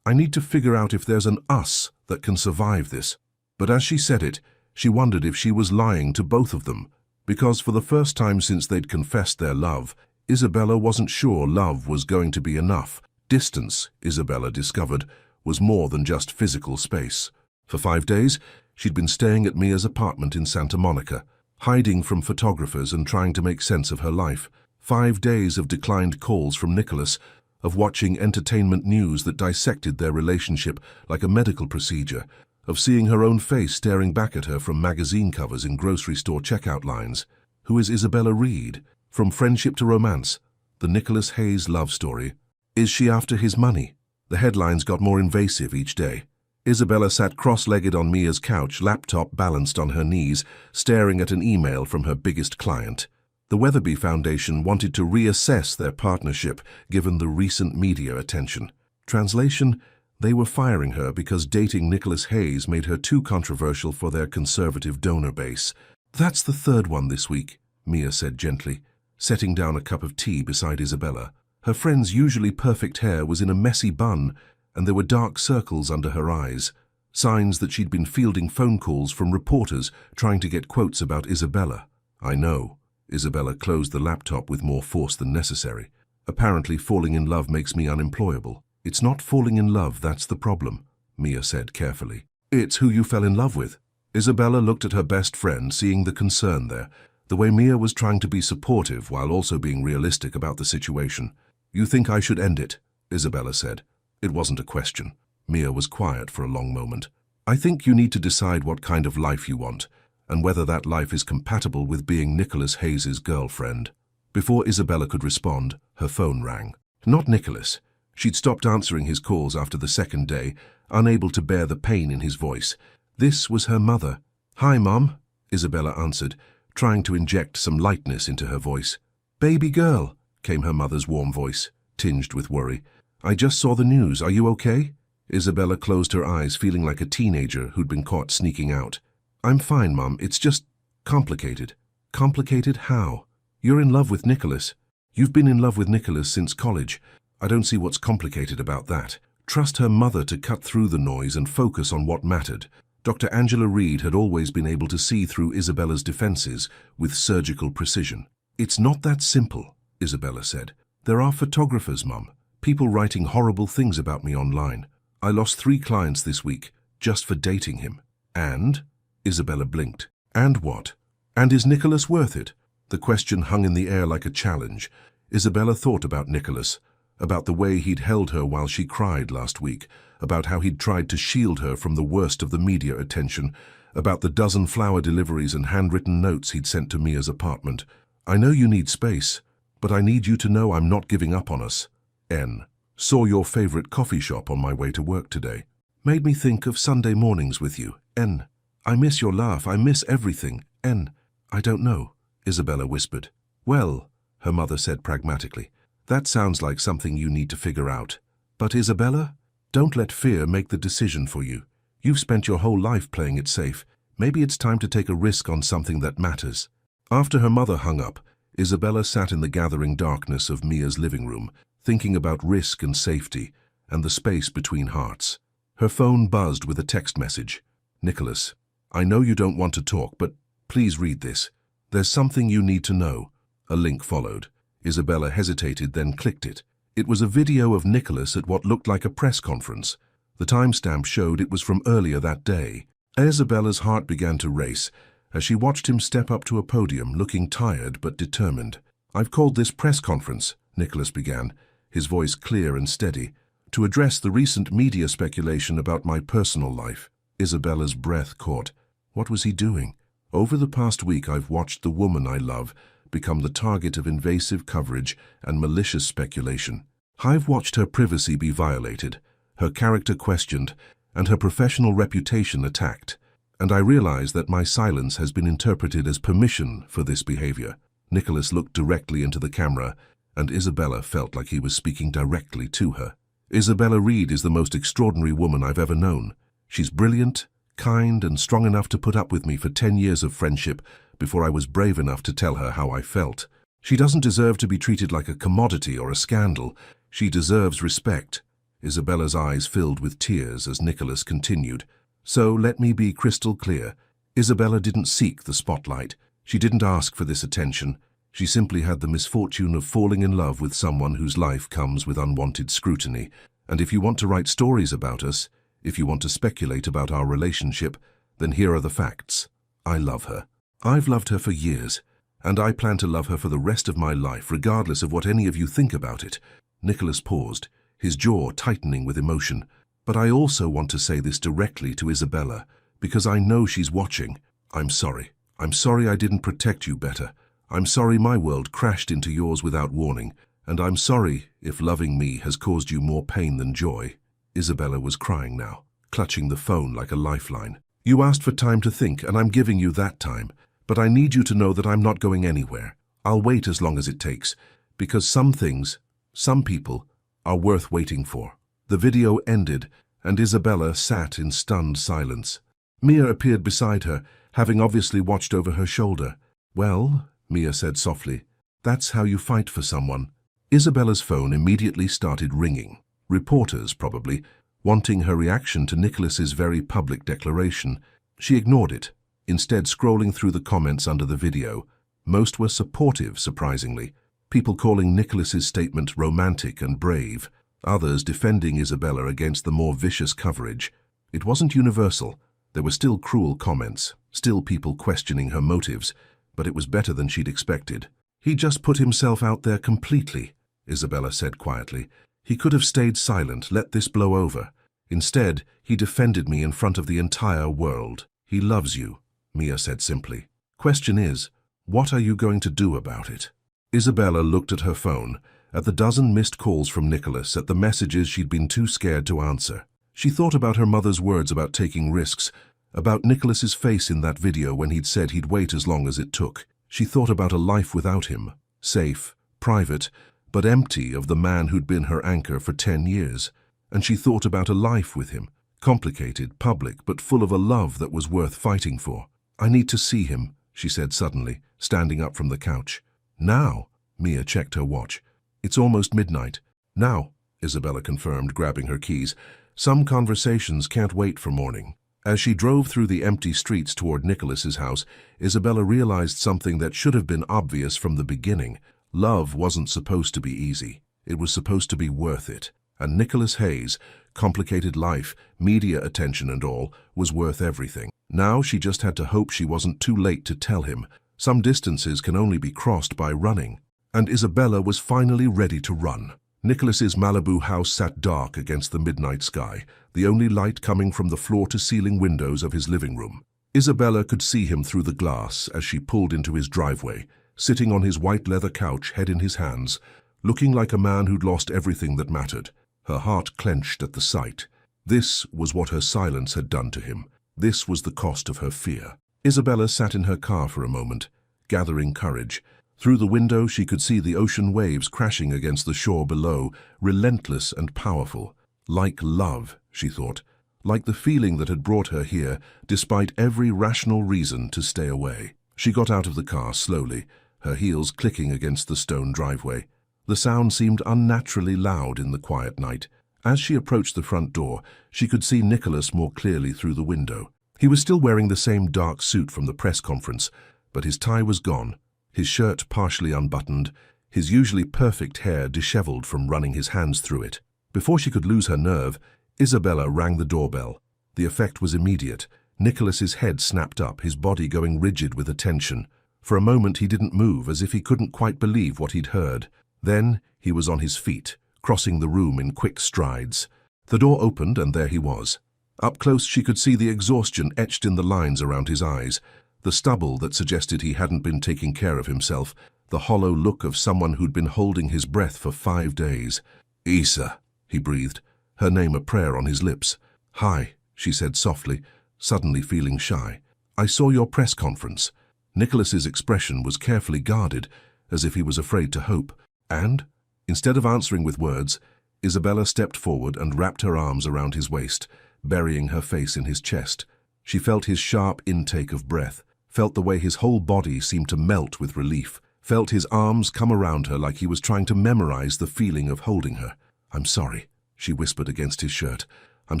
need to figure out if there's an us that can survive this." But as she said it, she wondered if she was lying to both of them, because for the first time since they'd confessed their love, Isabella wasn't sure love was going to be enough. Distance, Isabella discovered, was more than just physical space. For 5 days, she'd been staying at Mia's apartment in Santa Monica, hiding from photographers and trying to make sense of her life. 5 days of declined calls from Nicholas, of watching entertainment news that dissected their relationship like a medical procedure, of seeing her own face staring back at her from magazine covers in grocery store checkout lines. Who is Isabella Reed? From friendship to romance, the Nicholas Hayes love story. Is she after his money? The headlines got more invasive each day. Isabella sat cross-legged on Mia's couch, laptop balanced on her knees, staring at an email from her biggest client. The Weatherby Foundation wanted to reassess their partnership given the recent media attention. Translation: they were firing her because dating Nicholas Hayes made her too controversial for their conservative donor base. "That's the third one this week," Mia said gently, setting down a cup of tea beside Isabella. Her friend's usually perfect hair was in a messy bun, and there were dark circles under her eyes, signs that she'd been fielding phone calls from reporters trying to get quotes about Isabella. "I know." Isabella closed the laptop with more force than necessary. "Apparently falling in love makes me unemployable." "It's not falling in love that's the problem," Mia said carefully. "It's who you fell in love with." Isabella looked at her best friend, seeing the concern there, the way Mia was trying to be supportive while also being realistic about the situation. "You think I should end it?" Isabella said. It wasn't a question. Mia was quiet for a long moment. "I think you need to decide what kind of life you want, and whether that life is compatible with being Nicholas Hayes's girlfriend." Before Isabella could respond, her phone rang. Not Nicholas. She'd stopped answering his calls after the second day, unable to bear the pain in his voice. This was her mother. "Hi, Mom," Isabella answered, trying to inject some lightness into her voice. "Baby girl," came her mother's warm voice, tinged with worry. "I just saw the news. Are you okay?" Isabella closed her eyes, feeling like a teenager who'd been caught sneaking out. "I'm fine, Mom. It's just complicated." "Complicated how?" "You're in love with Nicholas. You've been in love with Nicholas since college. I don't see what's complicated about that." Trust her mother to cut through the noise and focus on what mattered. Dr. Angela Reed had always been able to see through Isabella's defenses with surgical precision. "It's not that simple," Isabella said. "There are photographers, Mum. People writing horrible things about me online. I lost 3 clients this week, just for dating him." "And?" Isabella blinked. "And what? And is Nicholas worth it?" The question hung in the air like a challenge. Isabella thought about Nicholas, about the way he'd held her while she cried last week, about how he'd tried to shield her from the worst of the media attention, about the dozen flower deliveries and handwritten notes he'd sent to Mia's apartment. "I know you need space, but I need you to know I'm not giving up on us. N. Saw your favorite coffee shop on my way to work today. Made me think of Sunday mornings with you. N. I miss your laugh. I miss everything. N. I don't know," Isabella whispered. "Well," her mother said pragmatically, "that sounds like something you need to figure out. But Isabella, don't let fear make the decision for you. You've spent your whole life playing it safe. Maybe it's time to take a risk on something that matters." After her mother hung up, Isabella sat in the gathering darkness of Mia's living room, thinking about risk and safety and the space between hearts. Her phone buzzed with a text message. "Nicholas, I know you don't want to talk, but please read this. There's something you need to know." A link followed. Isabella hesitated, then clicked it. It was a video of Nicholas at what looked like a press conference. The timestamp showed it was from earlier that day. Isabella's heart began to race as she watched him step up to a podium, looking tired but determined. "I've called this press conference," Nicholas began, his voice clear and steady, "to address the recent media speculation about my personal life." Isabella's breath caught. What was he doing? "Over the past week, I've watched the woman I love become the target of invasive coverage and malicious speculation. I've watched her privacy be violated, her character questioned, and her professional reputation attacked. And I realize that my silence has been interpreted as permission for this behavior. Nicholas looked directly into the camera, and Isabella felt like he was speaking directly to her. Isabella Reed is the most extraordinary woman I've ever known. She's brilliant, kind, and strong enough to put up with me for 10 years of friendship before I was brave enough to tell her how I felt. She doesn't deserve to be treated like a commodity or a scandal. She deserves respect. Isabella's eyes filled with tears as Nicholas continued. So let me be crystal clear. Isabella didn't seek the spotlight. She didn't ask for this attention. She simply had the misfortune of falling in love with someone whose life comes with unwanted scrutiny. And if you want to write stories about us, if you want to speculate about our relationship, then here are the facts. I love her. I've loved her for years, and I plan to love her for the rest of my life, regardless of what any of you think about it. Nicholas paused, his jaw tightening with emotion. But I also want to say this directly to Isabella, because I know she's watching. I'm sorry. I'm sorry I didn't protect you better. I'm sorry my world crashed into yours without warning, and I'm sorry if loving me has caused you more pain than joy. Isabella was crying now, clutching the phone like a lifeline. You asked for time to think, and I'm giving you that time. But I need you to know that I'm not going anywhere. I'll wait as long as it takes, because some things, some people, are worth waiting for. The video ended, and Isabella sat in stunned silence. Mia appeared beside her, having obviously watched over her shoulder. Well, Mia said softly, that's how you fight for someone. Isabella's phone immediately started ringing. Reporters, probably, wanting her reaction to Nicholas's very public declaration. She ignored it, instead scrolling through the comments under the video. Most were supportive, surprisingly. People calling Nicholas's statement romantic and brave. Others defending Isabella against the more vicious coverage. It wasn't universal. There were still cruel comments, still people questioning her motives, but it was better than she'd expected. He just put himself out there completely, Isabella said quietly. He could have stayed silent, let this blow over. Instead, he defended me in front of the entire world. He loves you, Mia said simply. Question is, what are you going to do about it? Isabella looked at her phone, at the dozen missed calls from Nicholas, at the messages she'd been too scared to answer. She thought about her mother's words about taking risks, about Nicholas's face in that video when he'd said he'd wait as long as it took. She thought about a life without him, safe, private, but empty of the man who'd been her anchor for 10 years. And she thought about a life with him, complicated, public, but full of a love that was worth fighting for. I need to see him, she said suddenly, standing up from the couch. Now, Mia checked her watch. It's almost midnight. Now, Isabella confirmed, grabbing her keys. Some conversations can't wait for morning. As she drove through the empty streets toward Nicholas's house, Isabella realized something that should have been obvious from the beginning. Love wasn't supposed to be easy. It was supposed to be worth it. And Nicholas Hayes, complicated life, media attention and all, was worth everything. Now she just had to hope she wasn't too late to tell him. Some distances can only be crossed by running. And Isabella was finally ready to run. Nicholas's Malibu house sat dark against the midnight sky, the only light coming from the floor-to-ceiling windows of his living room. Isabella could see him through the glass as she pulled into his driveway, sitting on his white leather couch, head in his hands, looking like a man who'd lost everything that mattered. Her heart clenched at the sight. This was what her silence had done to him. This was the cost of her fear. Isabella sat in her car for a moment, gathering courage. Through the window she could see the ocean waves crashing against the shore below, relentless and powerful. Like love, she thought, like the feeling that had brought her here, despite every rational reason to stay away. She got out of the car slowly, her heels clicking against the stone driveway. The sound seemed unnaturally loud in the quiet night. As she approached the front door, she could see Nicholas more clearly through the window. He was still wearing the same dark suit from the press conference, but his tie was gone. His shirt partially unbuttoned, his usually perfect hair disheveled from running his hands through it. Before she could lose her nerve, Isabella rang the doorbell. The effect was immediate. Nicholas's head snapped up, his body going rigid with attention. For a moment he didn't move, as if he couldn't quite believe what he'd heard. Then he was on his feet, crossing the room in quick strides. The door opened, and there he was. Up close she could see the exhaustion etched in the lines around his eyes, the stubble that suggested he hadn't been taking care of himself, the hollow look of someone who'd been holding his breath for 5 days. Isa, he breathed, her name a prayer on his lips. Hi, she said softly, suddenly feeling shy. I saw your press conference. Nicholas's expression was carefully guarded, as if he was afraid to hope. And, instead of answering with words, Isabella stepped forward and wrapped her arms around his waist, burying her face in his chest. She felt his sharp intake of breath, felt the way his whole body seemed to melt with relief, felt his arms come around her like he was trying to memorize the feeling of holding her. I'm sorry, she whispered against his shirt. I'm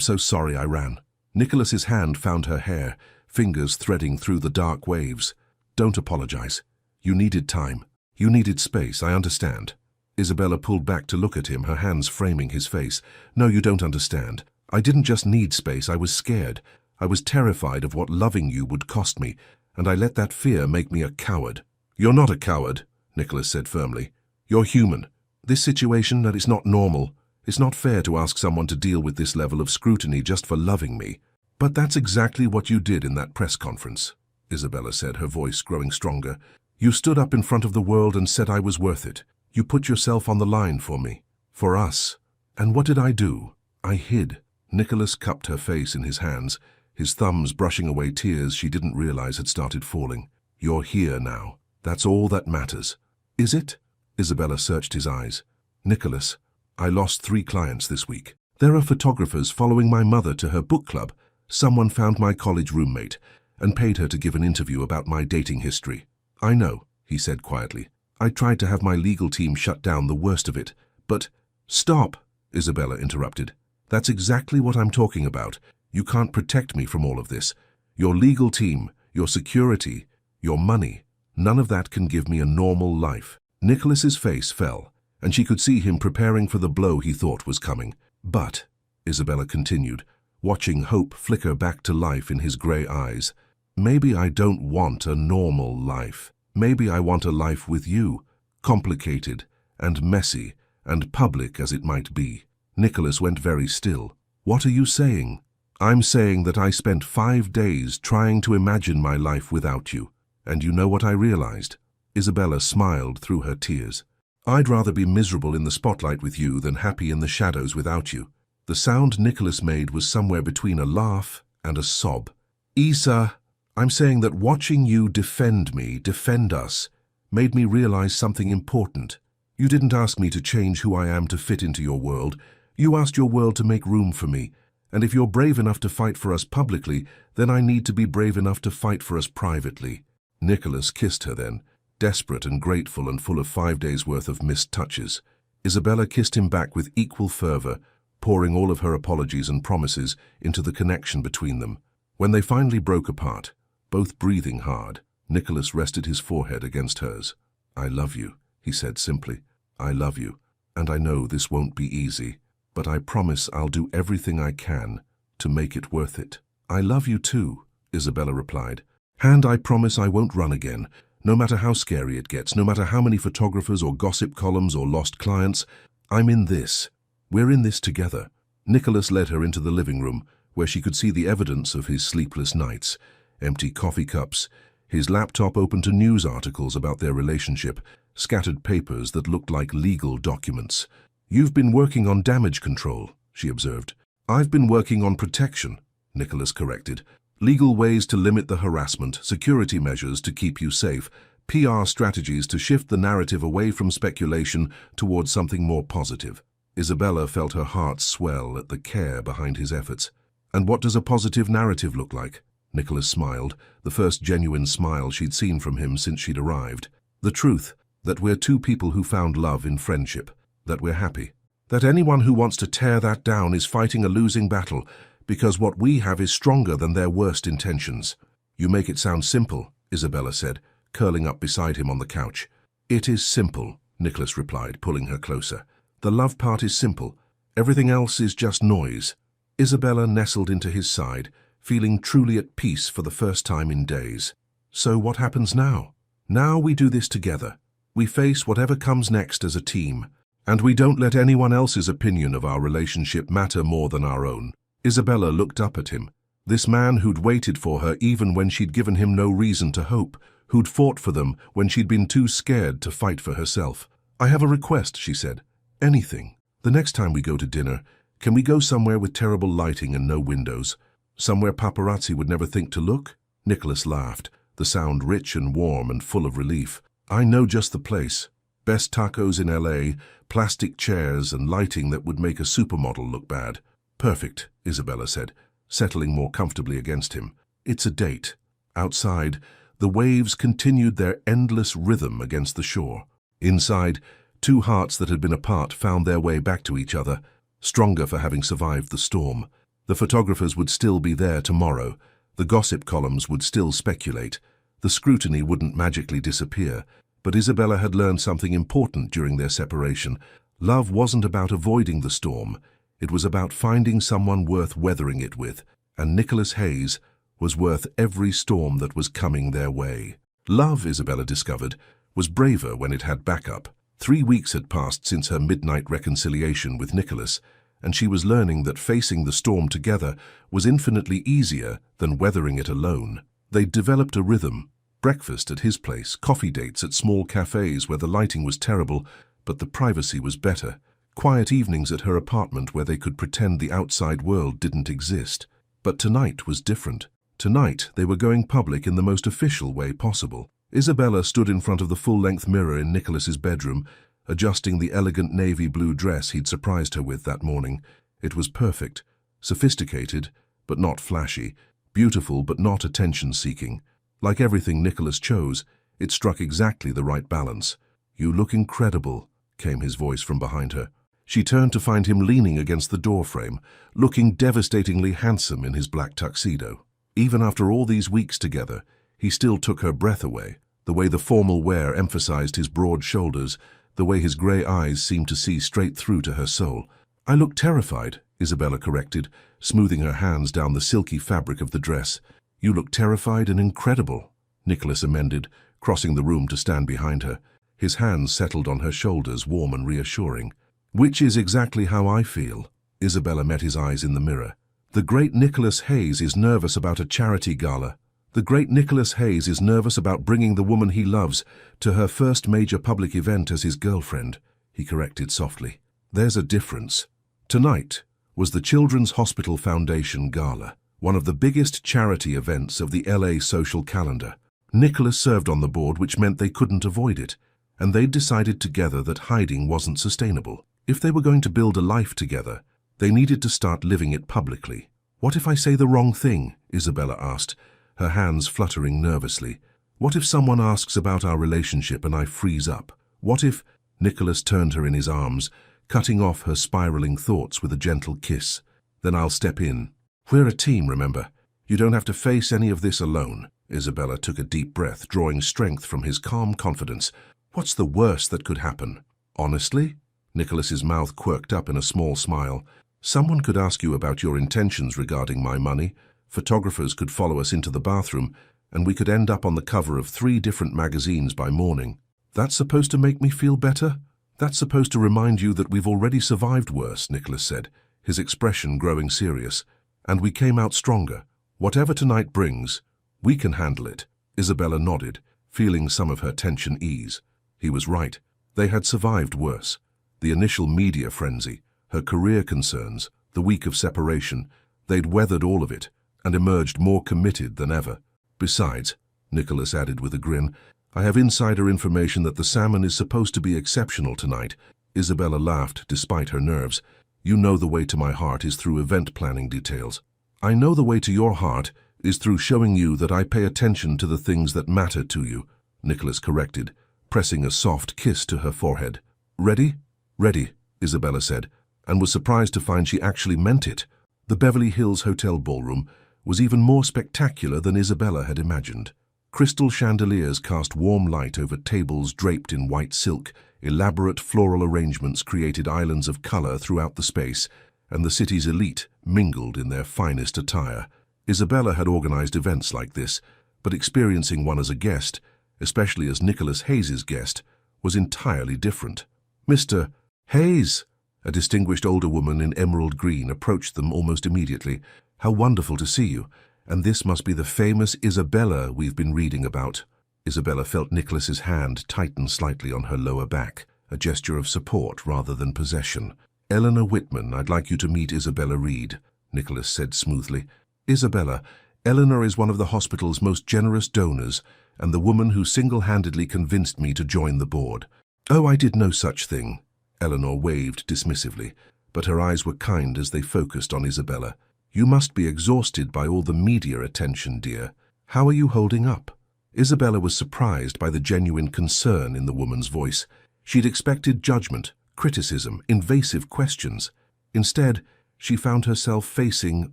so sorry I ran. Nicholas's hand found her hair, fingers threading through the dark waves. Don't apologize. You needed time. You needed space, I understand. Isabella pulled back to look at him, her hands framing his face. No, you don't understand. I didn't just need space, I was scared. I was terrified of what loving you would cost me, and I let that fear make me a coward. You're not a coward, Nicholas said firmly. You're human. This situation, that is not normal. It's not fair to ask someone to deal with this level of scrutiny just for loving me. But that's exactly what you did in that press conference, Isabella said, her voice growing stronger. You stood up in front of the world and said I was worth it. You put yourself on the line for me, for us. And what did I do? I hid. Nicholas cupped her face in his hands, his thumbs brushing away tears she didn't realize had started falling. You're here now. That's all that matters. Is it? Isabella searched his eyes. Nicholas, I lost 3 clients this week. There are photographers following my mother to her book club. Someone found my college roommate and paid her to give an interview about my dating history. I know, he said quietly. I tried to have my legal team shut down the worst of it, but— Stop, Isabella interrupted. That's exactly what I'm talking about. You can't protect me from all of this. Your legal team, your security, your money, none of that can give me a normal life. Nicholas's face fell, and she could see him preparing for the blow he thought was coming. But, Isabella continued, watching hope flicker back to life in his grey eyes, maybe I don't want a normal life. Maybe I want a life with you, complicated and messy and public as it might be. Nicholas went very still. What are you saying? I'm saying that I spent 5 days trying to imagine my life without you. And you know what I realized? Isabella smiled through her tears. I'd rather be miserable in the spotlight with you than happy in the shadows without you. The sound Nicholas made was somewhere between a laugh and a sob. Isa, I'm saying that watching you defend me, defend us, made me realize something important. You didn't ask me to change who I am to fit into your world. You asked your world to make room for me. And if you're brave enough to fight for us publicly, then I need to be brave enough to fight for us privately. Nicholas kissed her then, desperate and grateful and full of 5 days' worth of missed touches. Isabella kissed him back with equal fervor, pouring all of her apologies and promises into the connection between them. When they finally broke apart, both breathing hard, Nicholas rested his forehead against hers. I love you, he said simply. I love you, and I know this won't be easy, but I promise I'll do everything I can to make it worth it. I love you too, Isabella replied. And I promise I won't run again, no matter how scary it gets, no matter how many photographers or gossip columns or lost clients. I'm in this. We're in this together. Nicholas led her into the living room, where she could see the evidence of his sleepless nights. Empty coffee cups, his laptop open to news articles about their relationship, scattered papers that looked like legal documents. You've been working on damage control, she observed. I've been working on protection, Nicholas corrected. Legal ways to limit the harassment, security measures to keep you safe, PR strategies to shift the narrative away from speculation towards something more positive. Isabella felt her heart swell at the care behind his efforts. And what does a positive narrative look like? Nicholas smiled, the first genuine smile she'd seen from him since she'd arrived. The truth, that we're 2 people who found love in friendship, that we're happy. That anyone who wants to tear that down is fighting a losing battle, because what we have is stronger than their worst intentions. You make it sound simple, Isabella said, curling up beside him on the couch. It is simple, Nicholas replied, pulling her closer. The love part is simple. Everything else is just noise. Isabella nestled into his side, feeling truly at peace for the first time in days. So what happens now? Now we do this together. We face whatever comes next as a team. And we don't let anyone else's opinion of our relationship matter more than our own. Isabella looked up at him. This man who'd waited for her even when she'd given him no reason to hope, who'd fought for them when she'd been too scared to fight for herself. I have a request, she said. Anything. The next time we go to dinner, can we go somewhere with terrible lighting and no windows? Somewhere paparazzi would never think to look? Nicholas laughed, the sound rich and warm and full of relief. I know just the place. Best tacos in LA, plastic chairs and lighting that would make a supermodel look bad. Perfect, Isabella said, settling more comfortably against him. It's a date. Outside, the waves continued their endless rhythm against the shore. Inside, two hearts that had been apart found their way back to each other, stronger for having survived the storm. The photographers would still be there tomorrow. The gossip columns would still speculate. The scrutiny wouldn't magically disappear. But Isabella had learned something important during their separation. Love wasn't about avoiding the storm. It was about finding someone worth weathering it with. And Nicholas Hayes was worth every storm that was coming their way. Love, Isabella discovered, was braver when it had backup. 3 weeks had passed since her midnight reconciliation with Nicholas, and she was learning that facing the storm together was infinitely easier than weathering it alone. They'd developed a rhythm. Breakfast at his place, coffee dates at small cafes where the lighting was terrible, but the privacy was better. Quiet evenings at her apartment where they could pretend the outside world didn't exist. But tonight was different. Tonight they were going public in the most official way possible. Isabella stood in front of the full-length mirror in Nicholas's bedroom, adjusting the elegant navy blue dress he'd surprised her with that morning. It was perfect, sophisticated, but not flashy, beautiful but not attention-seeking. Like everything Nicholas chose, it struck exactly the right balance. "You look incredible," came his voice from behind her. She turned to find him leaning against the doorframe, looking devastatingly handsome in his black tuxedo. Even after all these weeks together, he still took her breath away. The way the formal wear emphasized his broad shoulders, the way his grey eyes seemed to see straight through to her soul. "I look terrified," Isabella corrected, smoothing her hands down the silky fabric of the dress. "You look terrified and incredible," Nicholas amended, crossing the room to stand behind her. His hands settled on her shoulders, warm and reassuring. "Which is exactly how I feel." Isabella met his eyes in the mirror. "The great Nicholas Hayes is nervous about a charity gala. The great Nicholas Hayes is nervous about bringing the woman he loves to her first major public event as his girlfriend," he corrected softly. "There's a difference. Tonight was the Children's Hospital Foundation Gala, one of the biggest charity events of the LA social calendar. Nicholas served on the board, which meant they couldn't avoid it, and they'd decided together that hiding wasn't sustainable. If they were going to build a life together, they needed to start living it publicly. What if I say the wrong thing?" Isabella asked, her hands fluttering nervously. "What if someone asks about our relationship and I freeze up? What if—" Nicholas turned her in his arms, cutting off her spiraling thoughts with a gentle kiss. "Then I'll step in. We're a team, remember? You don't have to face any of this alone." Isabella took a deep breath, drawing strength from his calm confidence. "What's the worst that could happen?" "Honestly?" Nicholas's mouth quirked up in a small smile. "Someone could ask you about your intentions regarding my money. Photographers could follow us into the bathroom, and we could end up on the cover of 3 different magazines by morning. That's supposed to make me feel better? That's supposed to remind you that we've already survived worse," Nicholas said, his expression growing serious. "And we came out stronger. Whatever tonight brings, we can handle it." Isabella nodded, feeling some of her tension ease. He was right. They had survived worse. The initial media frenzy, her career concerns, the week of separation, they'd weathered all of it and emerged more committed than ever. "Besides," Nicholas added with a grin, "I have insider information that the salmon is supposed to be exceptional tonight." Isabella laughed despite her nerves. "You know the way to my heart is through event planning details. I know the way to your heart is through showing you that I pay attention to the things that matter to you," Nicholas corrected, pressing a soft kiss to her forehead. "Ready?" "Ready," Isabella said, and was surprised to find she actually meant it. The Beverly Hills Hotel ballroom was even more spectacular than Isabella had imagined. Crystal chandeliers cast warm light over tables draped in white silk. Elaborate floral arrangements created islands of color throughout the space, and the city's elite mingled in their finest attire. Isabella had organized events like this, but experiencing one as a guest, especially as Nicholas Hayes's guest, was entirely different. "Mr. Hayes!" A distinguished older woman in emerald green approached them almost immediately. "How wonderful to see you. And this must be the famous Isabella we've been reading about." Isabella felt Nicholas's hand tighten slightly on her lower back, a gesture of support rather than possession. Eleanor Whitman, I'd like you to meet Isabella Reed, Nicholas said smoothly. Isabella, Eleanor is one of the hospital's most generous donors and the woman who single-handedly convinced me to join the board. Oh, I did no such thing. Eleanor waved dismissively, but her eyes were kind as they focused on Isabella. You must be exhausted by all the media attention, dear. How are you holding up? Isabella was surprised by the genuine concern in the woman's voice. She'd expected judgment, criticism, invasive questions. Instead, she found herself facing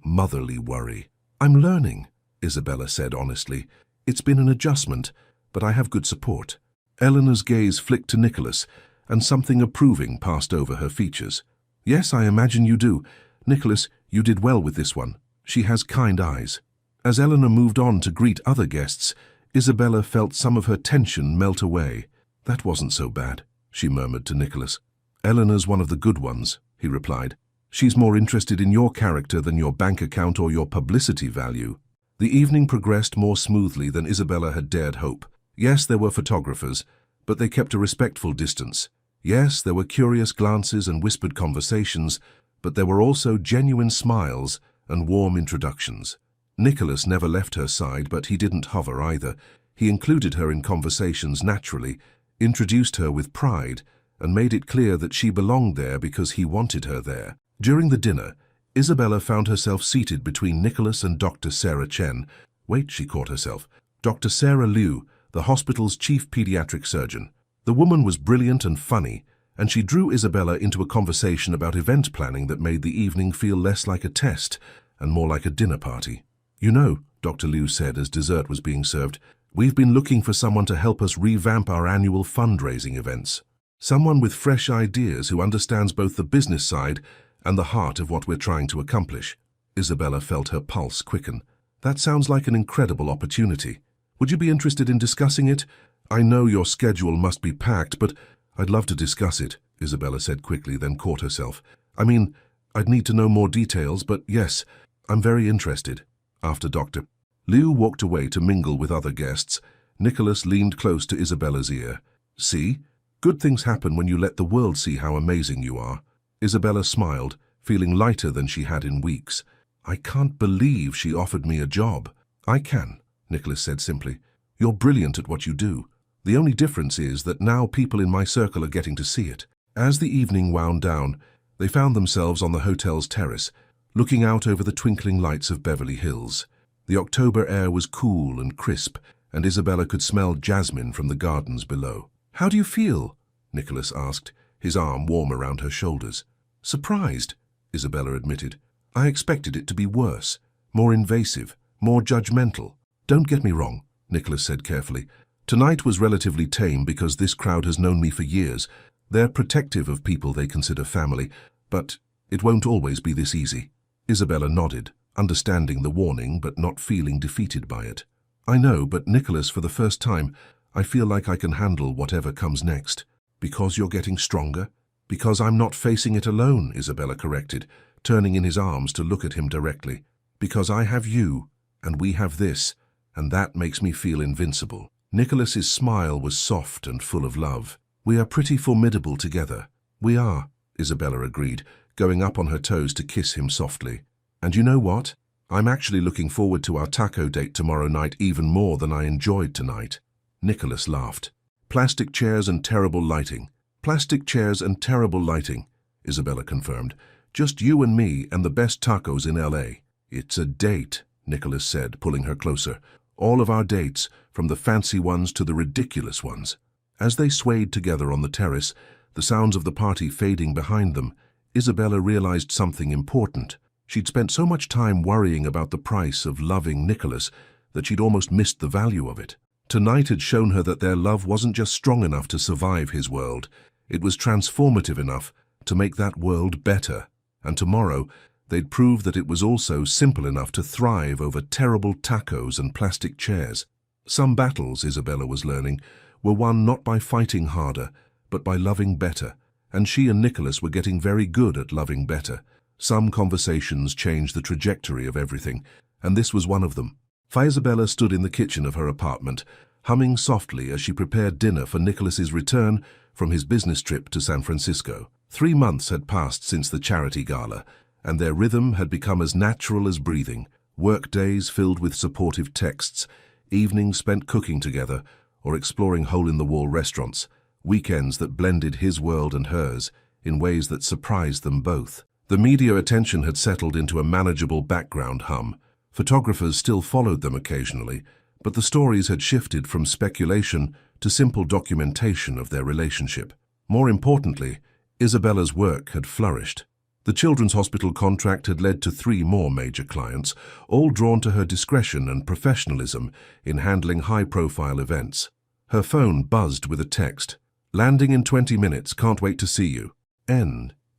motherly worry. I'm learning, Isabella said honestly. It's been an adjustment, but I have good support. Eleanor's gaze flicked to Nicholas, and something approving passed over her features. Yes, I imagine you do. Nicholas, you did well with this one. She has kind eyes. As Eleanor moved on to greet other guests, Isabella felt some of her tension melt away. That wasn't so bad, she murmured to Nicholas. Eleanor's one of the good ones, he replied. She's more interested in your character than your bank account or your publicity value. The evening progressed more smoothly than Isabella had dared hope. Yes, there were photographers, but they kept a respectful distance. Yes, there were curious glances and whispered conversations, but there were also genuine smiles and warm introductions. Nicholas never left her side, but he didn't hover either. He included her in conversations naturally, introduced her with pride, and made it clear that she belonged there because he wanted her there. During the dinner, Isabella found herself seated between Nicholas and Dr. Sarah Chen. Wait, she caught herself. Dr. Sarah Liu, the hospital's chief pediatric surgeon. The woman was brilliant and funny, and she drew Isabella into a conversation about event planning that made the evening feel less like a test and more like a dinner party. You know, Dr. Liu said as dessert was being served, we've been looking for someone to help us revamp our annual fundraising events. Someone with fresh ideas who understands both the business side and the heart of what we're trying to accomplish. Isabella felt her pulse quicken. That sounds like an incredible opportunity. Would you be interested in discussing it? I know your schedule must be packed, but I'd love to discuss it, Isabella said quickly, then caught herself. I mean, I'd need to know more details, but yes, I'm very interested. After Dr. Liu walked away to mingle with other guests, Nicholas leaned close to Isabella's ear. See? Good things happen when you let the world see how amazing you are. Isabella smiled, feeling lighter than she had in weeks. I can't believe she offered me a job. I can, Nicholas said simply. You're brilliant at what you do. The only difference is that now people in my circle are getting to see it. As the evening wound down, they found themselves on the hotel's terrace, looking out over the twinkling lights of Beverly Hills. The October air was cool and crisp, and Isabella could smell jasmine from the gardens below. How do you feel? Nicholas asked, his arm warm around her shoulders. Surprised, Isabella admitted. I expected it to be worse, more invasive, more judgmental. Don't get me wrong, Nicholas said carefully. Tonight was relatively tame because this crowd has known me for years. They're protective of people they consider family, but it won't always be this easy. Isabella nodded, understanding the warning but not feeling defeated by it. I know, but Nicholas, for the first time, I feel like I can handle whatever comes next. Because you're getting stronger? Because I'm not facing it alone, Isabella corrected, turning in his arms to look at him directly. Because I have you, and we have this, and that makes me feel invincible. Nicholas's smile was soft and full of love. We are pretty formidable together. We are, Isabella agreed, going up on her toes to kiss him softly. And you know what? I'm actually looking forward to our taco date tomorrow night even more than I enjoyed tonight. Nicholas laughed. Plastic chairs and terrible lighting. Plastic chairs and terrible lighting, Isabella confirmed. Just you and me and the best tacos in L.A. It's a date, Nicholas said, pulling her closer. All of our dates, from the fancy ones to the ridiculous ones. As they swayed together on the terrace, the sounds of the party fading behind them, Isabella realized something important. She'd spent so much time worrying about the price of loving Nicholas that she'd almost missed the value of it. Tonight had shown her that their love wasn't just strong enough to survive his world, it was transformative enough to make that world better. And tomorrow, they'd prove that it was also simple enough to thrive over terrible tacos and plastic chairs. Some battles, Isabella was learning, were won not by fighting harder, but by loving better, and she and Nicholas were getting very good at loving better. Some conversations changed the trajectory of everything, and this was one of them. Isabella stood in the kitchen of her apartment, humming softly as she prepared dinner for Nicholas's return from his business trip to San Francisco. 3 months had passed since the charity gala, and their rhythm had become as natural as breathing. Work days filled with supportive texts, evenings spent cooking together or exploring hole-in-the-wall restaurants, weekends that blended his world and hers in ways that surprised them both. The media attention had settled into a manageable background hum. Photographers still followed them occasionally, but the stories had shifted from speculation to simple documentation of their relationship. More importantly, Isabella's work had flourished. The children's hospital contract had led to 3 more major clients, all drawn to her discretion and professionalism in handling high-profile events. Her phone buzzed with a text. "Landing in 20 minutes, can't wait to see you."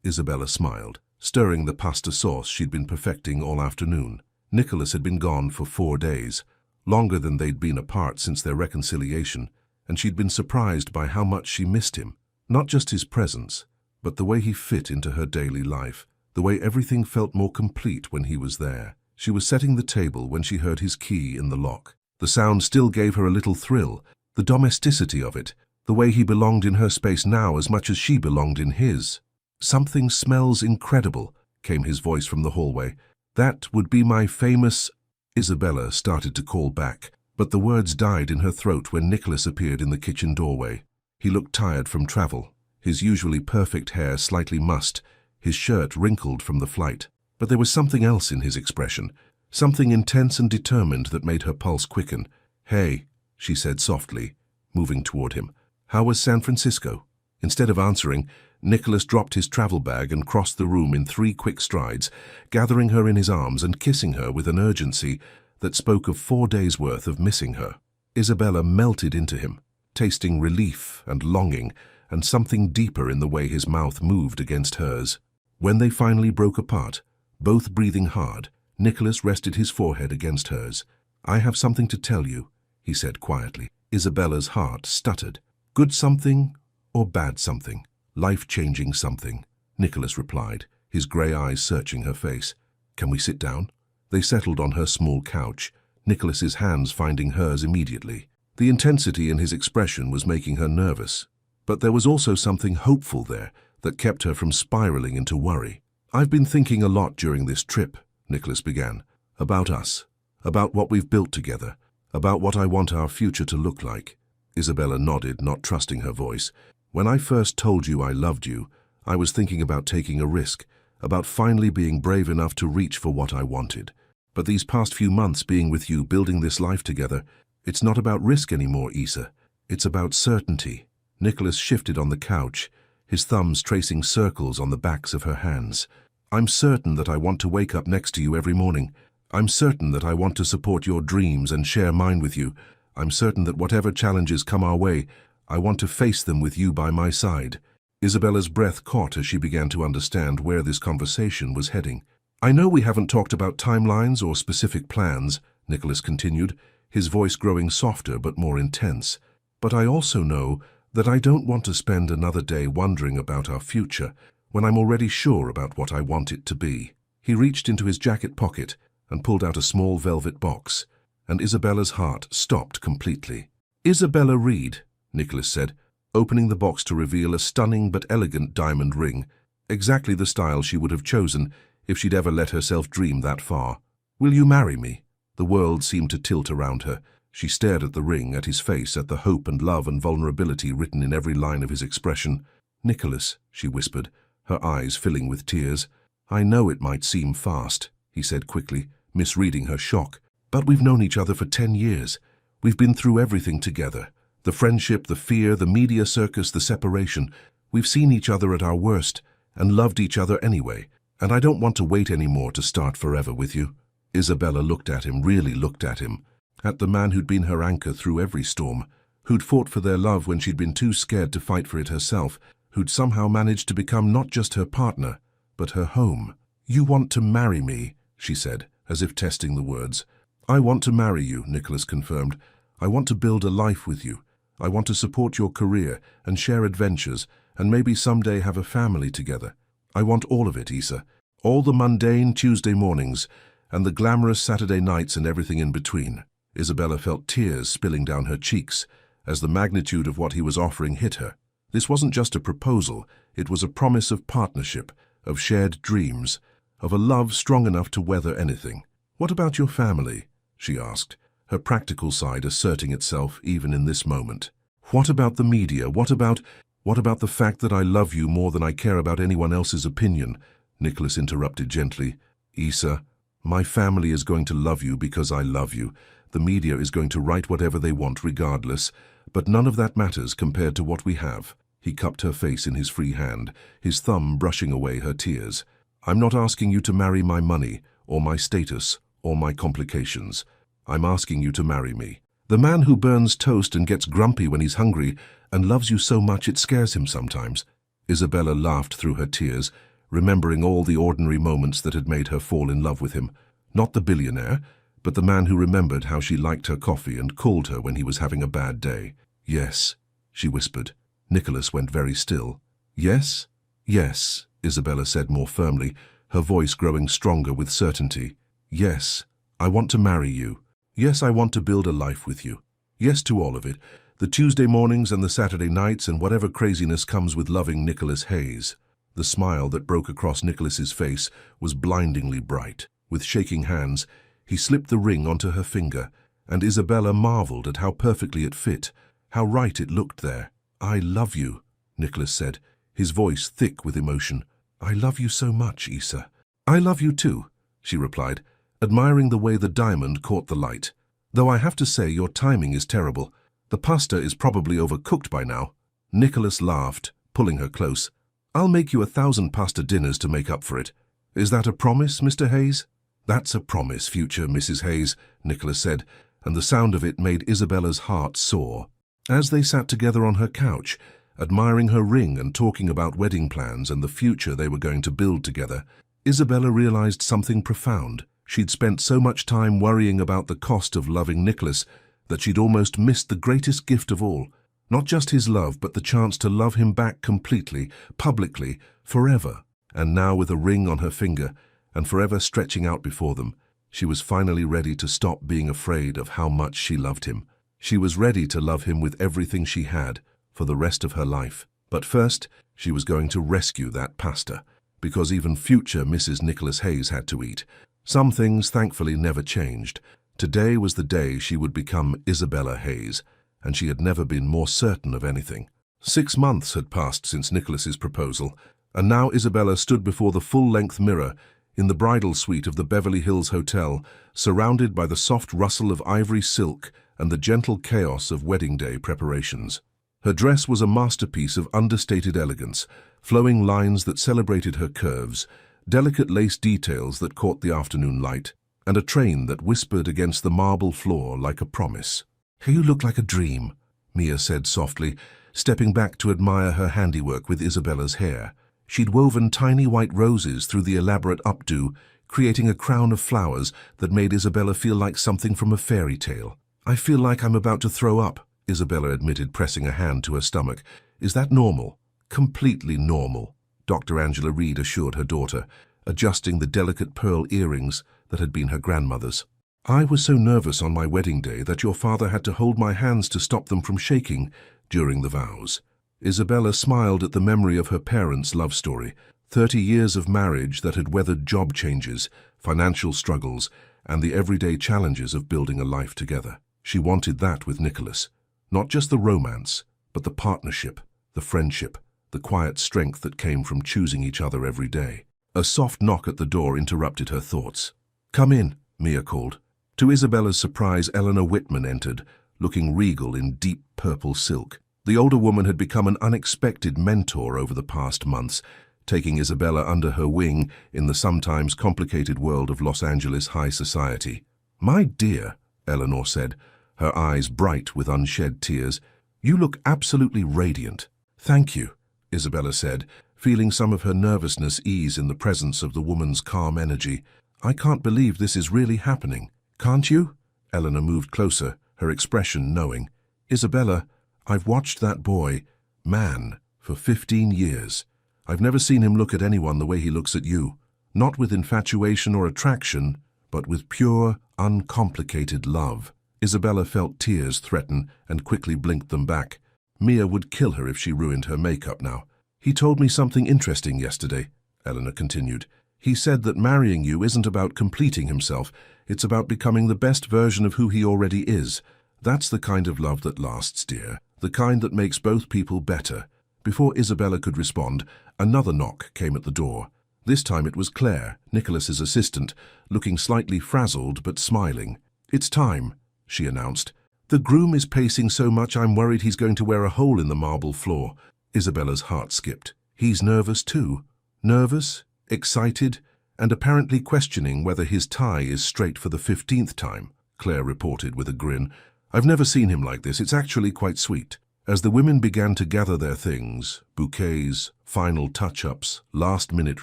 Isabella smiled, stirring the pasta sauce she'd been perfecting all afternoon. Nicholas had been gone for 4 days, longer than they'd been apart since their reconciliation, and she'd been surprised by how much she missed him. Not just his presence, but the way he fit into her daily life, the way everything felt more complete when he was there. She was setting the table when she heard his key in the lock. The sound still gave her a little thrill, the domesticity of it, the way he belonged in her space now as much as she belonged in his. "Something smells incredible," came his voice from the hallway. "That would be my famous—" Isabella started to call back, but the words died in her throat when Nicholas appeared in the kitchen doorway. He looked tired from travel, his usually perfect hair slightly mussed, his shirt wrinkled from the flight. But there was something else in his expression, something intense and determined that made her pulse quicken. "Hey," she said softly, moving toward him. "How was San Francisco?" Instead of answering, Nicholas dropped his travel bag and crossed the room in 3 quick strides, gathering her in his arms and kissing her with an urgency that spoke of 4 days' worth of missing her. Isabella melted into him, tasting relief and longing, and something deeper in the way his mouth moved against hers. When they finally broke apart, both breathing hard, Nicholas rested his forehead against hers. "I have something to tell you," he said quietly. Isabella's heart stuttered. "Good something or bad something? Life-changing something," Nicholas replied, his grey eyes searching her face. "Can we sit down?" They settled on her small couch, Nicholas's hands finding hers immediately. The intensity in his expression was making her nervous, but there was also something hopeful there that kept her from spiraling into worry. "I've been thinking a lot during this trip," Nicholas began, "about us, about what we've built together, about what I want our future to look like." Isabella nodded, not trusting her voice. "When I first told you I loved you, I was thinking about taking a risk, about finally being brave enough to reach for what I wanted. But these past few months being with you, building this life together, it's not about risk anymore, Isa. It's about certainty." Nicholas shifted on the couch, his thumbs tracing circles on the backs of her hands. "I'm certain that I want to wake up next to you every morning. I'm certain that I want to support your dreams and share mine with you. I'm certain that whatever challenges come our way, I want to face them with you by my side." Isabella's breath caught as she began to understand where this conversation was heading. "I know we haven't talked about timelines or specific plans," Nicholas continued, his voice growing softer but more intense. "But I also know that I don't want to spend another day wondering about our future when I'm already sure about what I want it to be." He reached into his jacket pocket and pulled out a small velvet box, and Isabella's heart stopped completely. "Isabella Reed," Nicholas said, opening the box to reveal a stunning but elegant diamond ring, exactly the style she would have chosen if she'd ever let herself dream that far. "Will you marry me?" The world seemed to tilt around her. She stared at the ring, at his face, at the hope and love and vulnerability written in every line of his expression. "Nicholas," she whispered, her eyes filling with tears. "I know it might seem fast," he said quickly, misreading her shock, "but we've known each other for 10 years. We've been through everything together. The friendship, the fear, the media circus, the separation. We've seen each other at our worst and loved each other anyway, and I don't want to wait anymore to start forever with you." Isabella looked at him, really looked at him, at the man who'd been her anchor through every storm, who'd fought for their love when she'd been too scared to fight for it herself, who'd somehow managed to become not just her partner, but her home. "You want to marry me," she said, as if testing the words. "I want to marry you," Nicholas confirmed. "I want to build a life with you. I want to support your career and share adventures and maybe someday have a family together. I want all of it, Isa. All the mundane Tuesday mornings and the glamorous Saturday nights and everything in between." Isabella felt tears spilling down her cheeks as the magnitude of what he was offering hit her. This wasn't just a proposal, it was a promise of partnership, of shared dreams, of a love strong enough to weather anything. "What about your family?" she asked, her practical side asserting itself even in this moment. "What about the media? What about the fact that I love you more than I care about anyone else's opinion?" Nicholas interrupted gently. "Issa, my family is going to love you because I love you. The media is going to write whatever they want regardless, but none of that matters compared to what we have." He cupped her face in his free hand, his thumb brushing away her tears. "I'm not asking you to marry my money, or my status, or my complications. I'm asking you to marry me. The man who burns toast and gets grumpy when he's hungry and loves you so much it scares him sometimes." Isabella laughed through her tears, remembering all the ordinary moments that had made her fall in love with him. Not the billionaire, but the man who remembered how she liked her coffee and called her when he was having a bad day. "Yes," she whispered. Nicholas went very still. "Yes? Yes," Isabella said more firmly, her voice growing stronger with certainty. "Yes, I want to marry you. Yes, I want to build a life with you. Yes to all of it, the Tuesday mornings and the Saturday nights and whatever craziness comes with loving Nicholas Hayes." The smile that broke across Nicholas's face was blindingly bright. With shaking hands, he slipped the ring onto her finger, and Isabella marveled at how perfectly it fit, how right it looked there. "I love you," Nicholas said, his voice thick with emotion. "I love you so much, Issa." "I love you too," she replied, admiring the way the diamond caught the light. "Though I have to say your timing is terrible. The pasta is probably overcooked by now." Nicholas laughed, pulling her close. "I'll make you 1,000 pasta dinners to make up for it. Is that a promise, Mr. Hayes?" "That's a promise, future Mrs. Hayes," Nicholas said, and the sound of it made Isabella's heart soar. As they sat together on her couch, admiring her ring and talking about wedding plans and the future they were going to build together, Isabella realized something profound. She'd spent so much time worrying about the cost of loving Nicholas that she'd almost missed the greatest gift of all. Not just his love, but the chance to love him back completely, publicly, forever. And now, with a ring on her finger, and forever stretching out before them, she was finally ready to stop being afraid of how much she loved him. She was ready to love him with everything she had, for the rest of her life. But first, she was going to rescue that pasta, because even future Mrs. Nicholas Hayes had to eat. Some things, thankfully, never changed. Today was the day she would become Isabella Hayes, and she had never been more certain of anything. 6 months had passed since Nicholas's proposal, and now Isabella stood before the full-length mirror in the bridal suite of the Beverly Hills Hotel, surrounded by the soft rustle of ivory silk and the gentle chaos of wedding day preparations. Her dress was a masterpiece of understated elegance, flowing lines that celebrated her curves, delicate lace details that caught the afternoon light, and a train that whispered against the marble floor like a promise. "You look like a dream," Mia said softly, stepping back to admire her handiwork with Isabella's hair. She'd woven tiny white roses through the elaborate updo, creating a crown of flowers that made Isabella feel like something from a fairy tale. "I feel like I'm about to throw up," Isabella admitted, pressing a hand to her stomach. "Is that normal?" "Completely normal," Dr. Angela Reed assured her daughter, adjusting the delicate pearl earrings that had been her grandmother's. "I was so nervous on my wedding day that your father had to hold my hands to stop them from shaking during the vows." Isabella smiled at the memory of her parents' love story, 30 years of marriage that had weathered job changes, financial struggles, and the everyday challenges of building a life together. She wanted that with Nicholas. Not just the romance, but the partnership, the friendship, the quiet strength that came from choosing each other every day. A soft knock at the door interrupted her thoughts. "Come in," Mia called. To Isabella's surprise, Eleanor Whitman entered, looking regal in deep purple silk. The older woman had become an unexpected mentor over the past months, taking Isabella under her wing in the sometimes complicated world of Los Angeles high society. "My dear," Eleanor said, her eyes bright with unshed tears, "you look absolutely radiant." "Thank you," Isabella said, feeling some of her nervousness ease in the presence of the woman's calm energy. "I can't believe this is really happening." "Can't you?" Eleanor moved closer, her expression knowing. "Isabella, I've watched that boy, man, for 15 years. I've never seen him look at anyone the way he looks at you. Not with infatuation or attraction, but with pure, uncomplicated love." Isabella felt tears threaten and quickly blinked them back. Mia would kill her if she ruined her makeup now. He told me something interesting yesterday, Eleanor continued. He said that marrying you isn't about completing himself, it's about becoming the best version of who he already is. That's the kind of love that lasts, dear. The kind that makes both people better. Before Isabella could respond, another knock came at the door. This time it was Claire, Nicholas's assistant, looking slightly frazzled but smiling. "It's time," she announced. "The groom is pacing so much I'm worried he's going to wear a hole in the marble floor." Isabella's heart skipped. He's nervous too. Nervous, excited, and apparently questioning whether his tie is straight for the 15th time, Claire reported with a grin. "I've never seen him like this. It's actually quite sweet." As the women began to gather their things, bouquets, final touch-ups, last-minute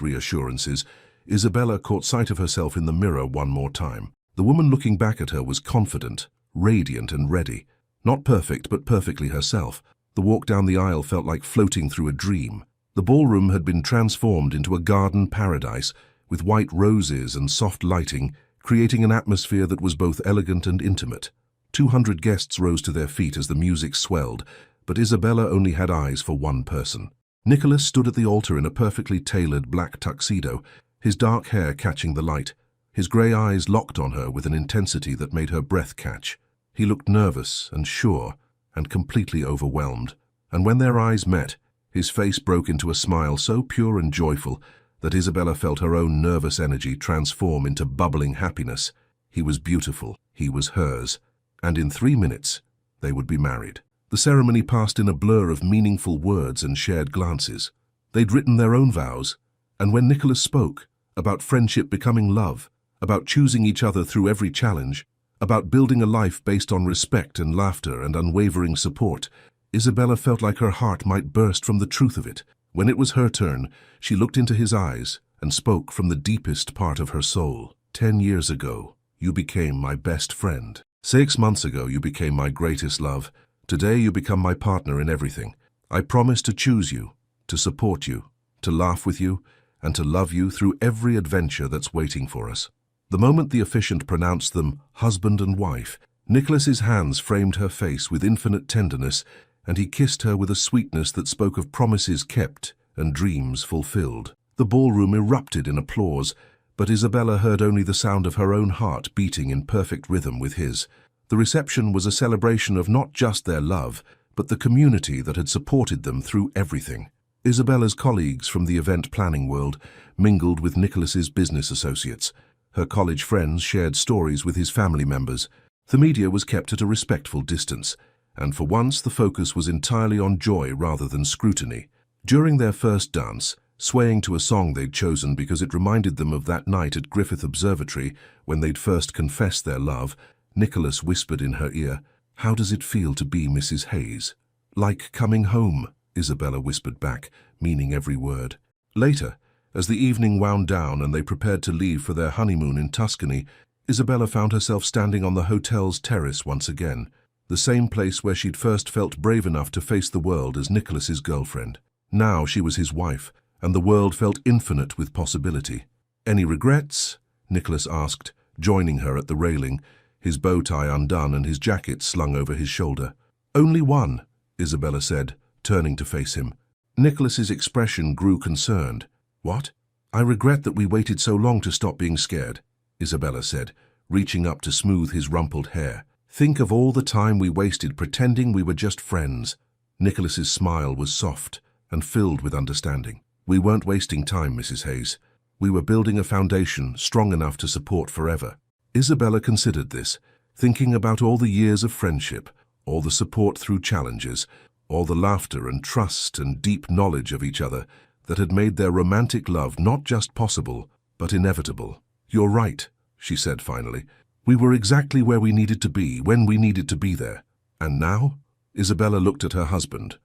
reassurances, Isabella caught sight of herself in the mirror one more time. The woman looking back at her was confident, radiant and ready. Not perfect, but perfectly herself. The walk down the aisle felt like floating through a dream. The ballroom had been transformed into a garden paradise, with white roses and soft lighting, creating an atmosphere that was both elegant and intimate. 200 guests rose to their feet as the music swelled, but Isabella only had eyes for one person. Nicholas stood at the altar in a perfectly tailored black tuxedo, his dark hair catching the light. His grey eyes locked on her with an intensity that made her breath catch. He looked nervous and sure and completely overwhelmed, and when their eyes met, his face broke into a smile so pure and joyful that Isabella felt her own nervous energy transform into bubbling happiness. He was beautiful, he was hers, and in 3 minutes they would be married. The ceremony passed in a blur of meaningful words and shared glances. They'd written their own vows, and when Nicholas spoke about friendship becoming love, about choosing each other through every challenge, about building a life based on respect and laughter and unwavering support, Isabella felt like her heart might burst from the truth of it. When it was her turn, she looked into his eyes and spoke from the deepest part of her soul. 10 years ago, you became my best friend. 6 months ago, you became my greatest love. Today, you become my partner in everything. I promise to choose you, to support you, to laugh with you, and to love you through every adventure that's waiting for us." The moment the officiant pronounced them husband and wife, Nicholas's hands framed her face with infinite tenderness, and he kissed her with a sweetness that spoke of promises kept and dreams fulfilled. The ballroom erupted in applause, but Isabella heard only the sound of her own heart beating in perfect rhythm with his. The reception was a celebration of not just their love, but the community that had supported them through everything. Isabella's colleagues from the event planning world mingled with Nicholas's business associates. Her college friends shared stories with his family members. The media was kept at a respectful distance, and for once the focus was entirely on joy rather than scrutiny. During their first dance, swaying to a song they'd chosen because it reminded them of that night at Griffith Observatory when they'd first confessed their love, Nicholas whispered in her ear, "How does it feel to be Mrs. Hayes?" "Like coming home," Isabella whispered back, meaning every word. Later, as the evening wound down and they prepared to leave for their honeymoon in Tuscany, Isabella found herself standing on the hotel's terrace once again, the same place where she'd first felt brave enough to face the world as Nicholas's girlfriend. Now she was his wife, and the world felt infinite with possibility. "Any regrets?" Nicholas asked, joining her at the railing, his bow tie undone and his jacket slung over his shoulder. "Only one," Isabella said, turning to face him. Nicholas's expression grew concerned. "What?" "I regret that we waited so long to stop being scared," Isabella said, reaching up to smooth his rumpled hair. "Think of all the time we wasted pretending we were just friends." Nicholas's smile was soft and filled with understanding. "We weren't wasting time, Mrs. Hayes. We were building a foundation strong enough to support forever." Isabella considered this, thinking about all the years of friendship, all the support through challenges, all the laughter and trust and deep knowledge of each other that had made their romantic love not just possible, but inevitable. "You're right," she said finally. "We were exactly where we needed to be, when we needed to be there. And now?" Isabella looked at her husband,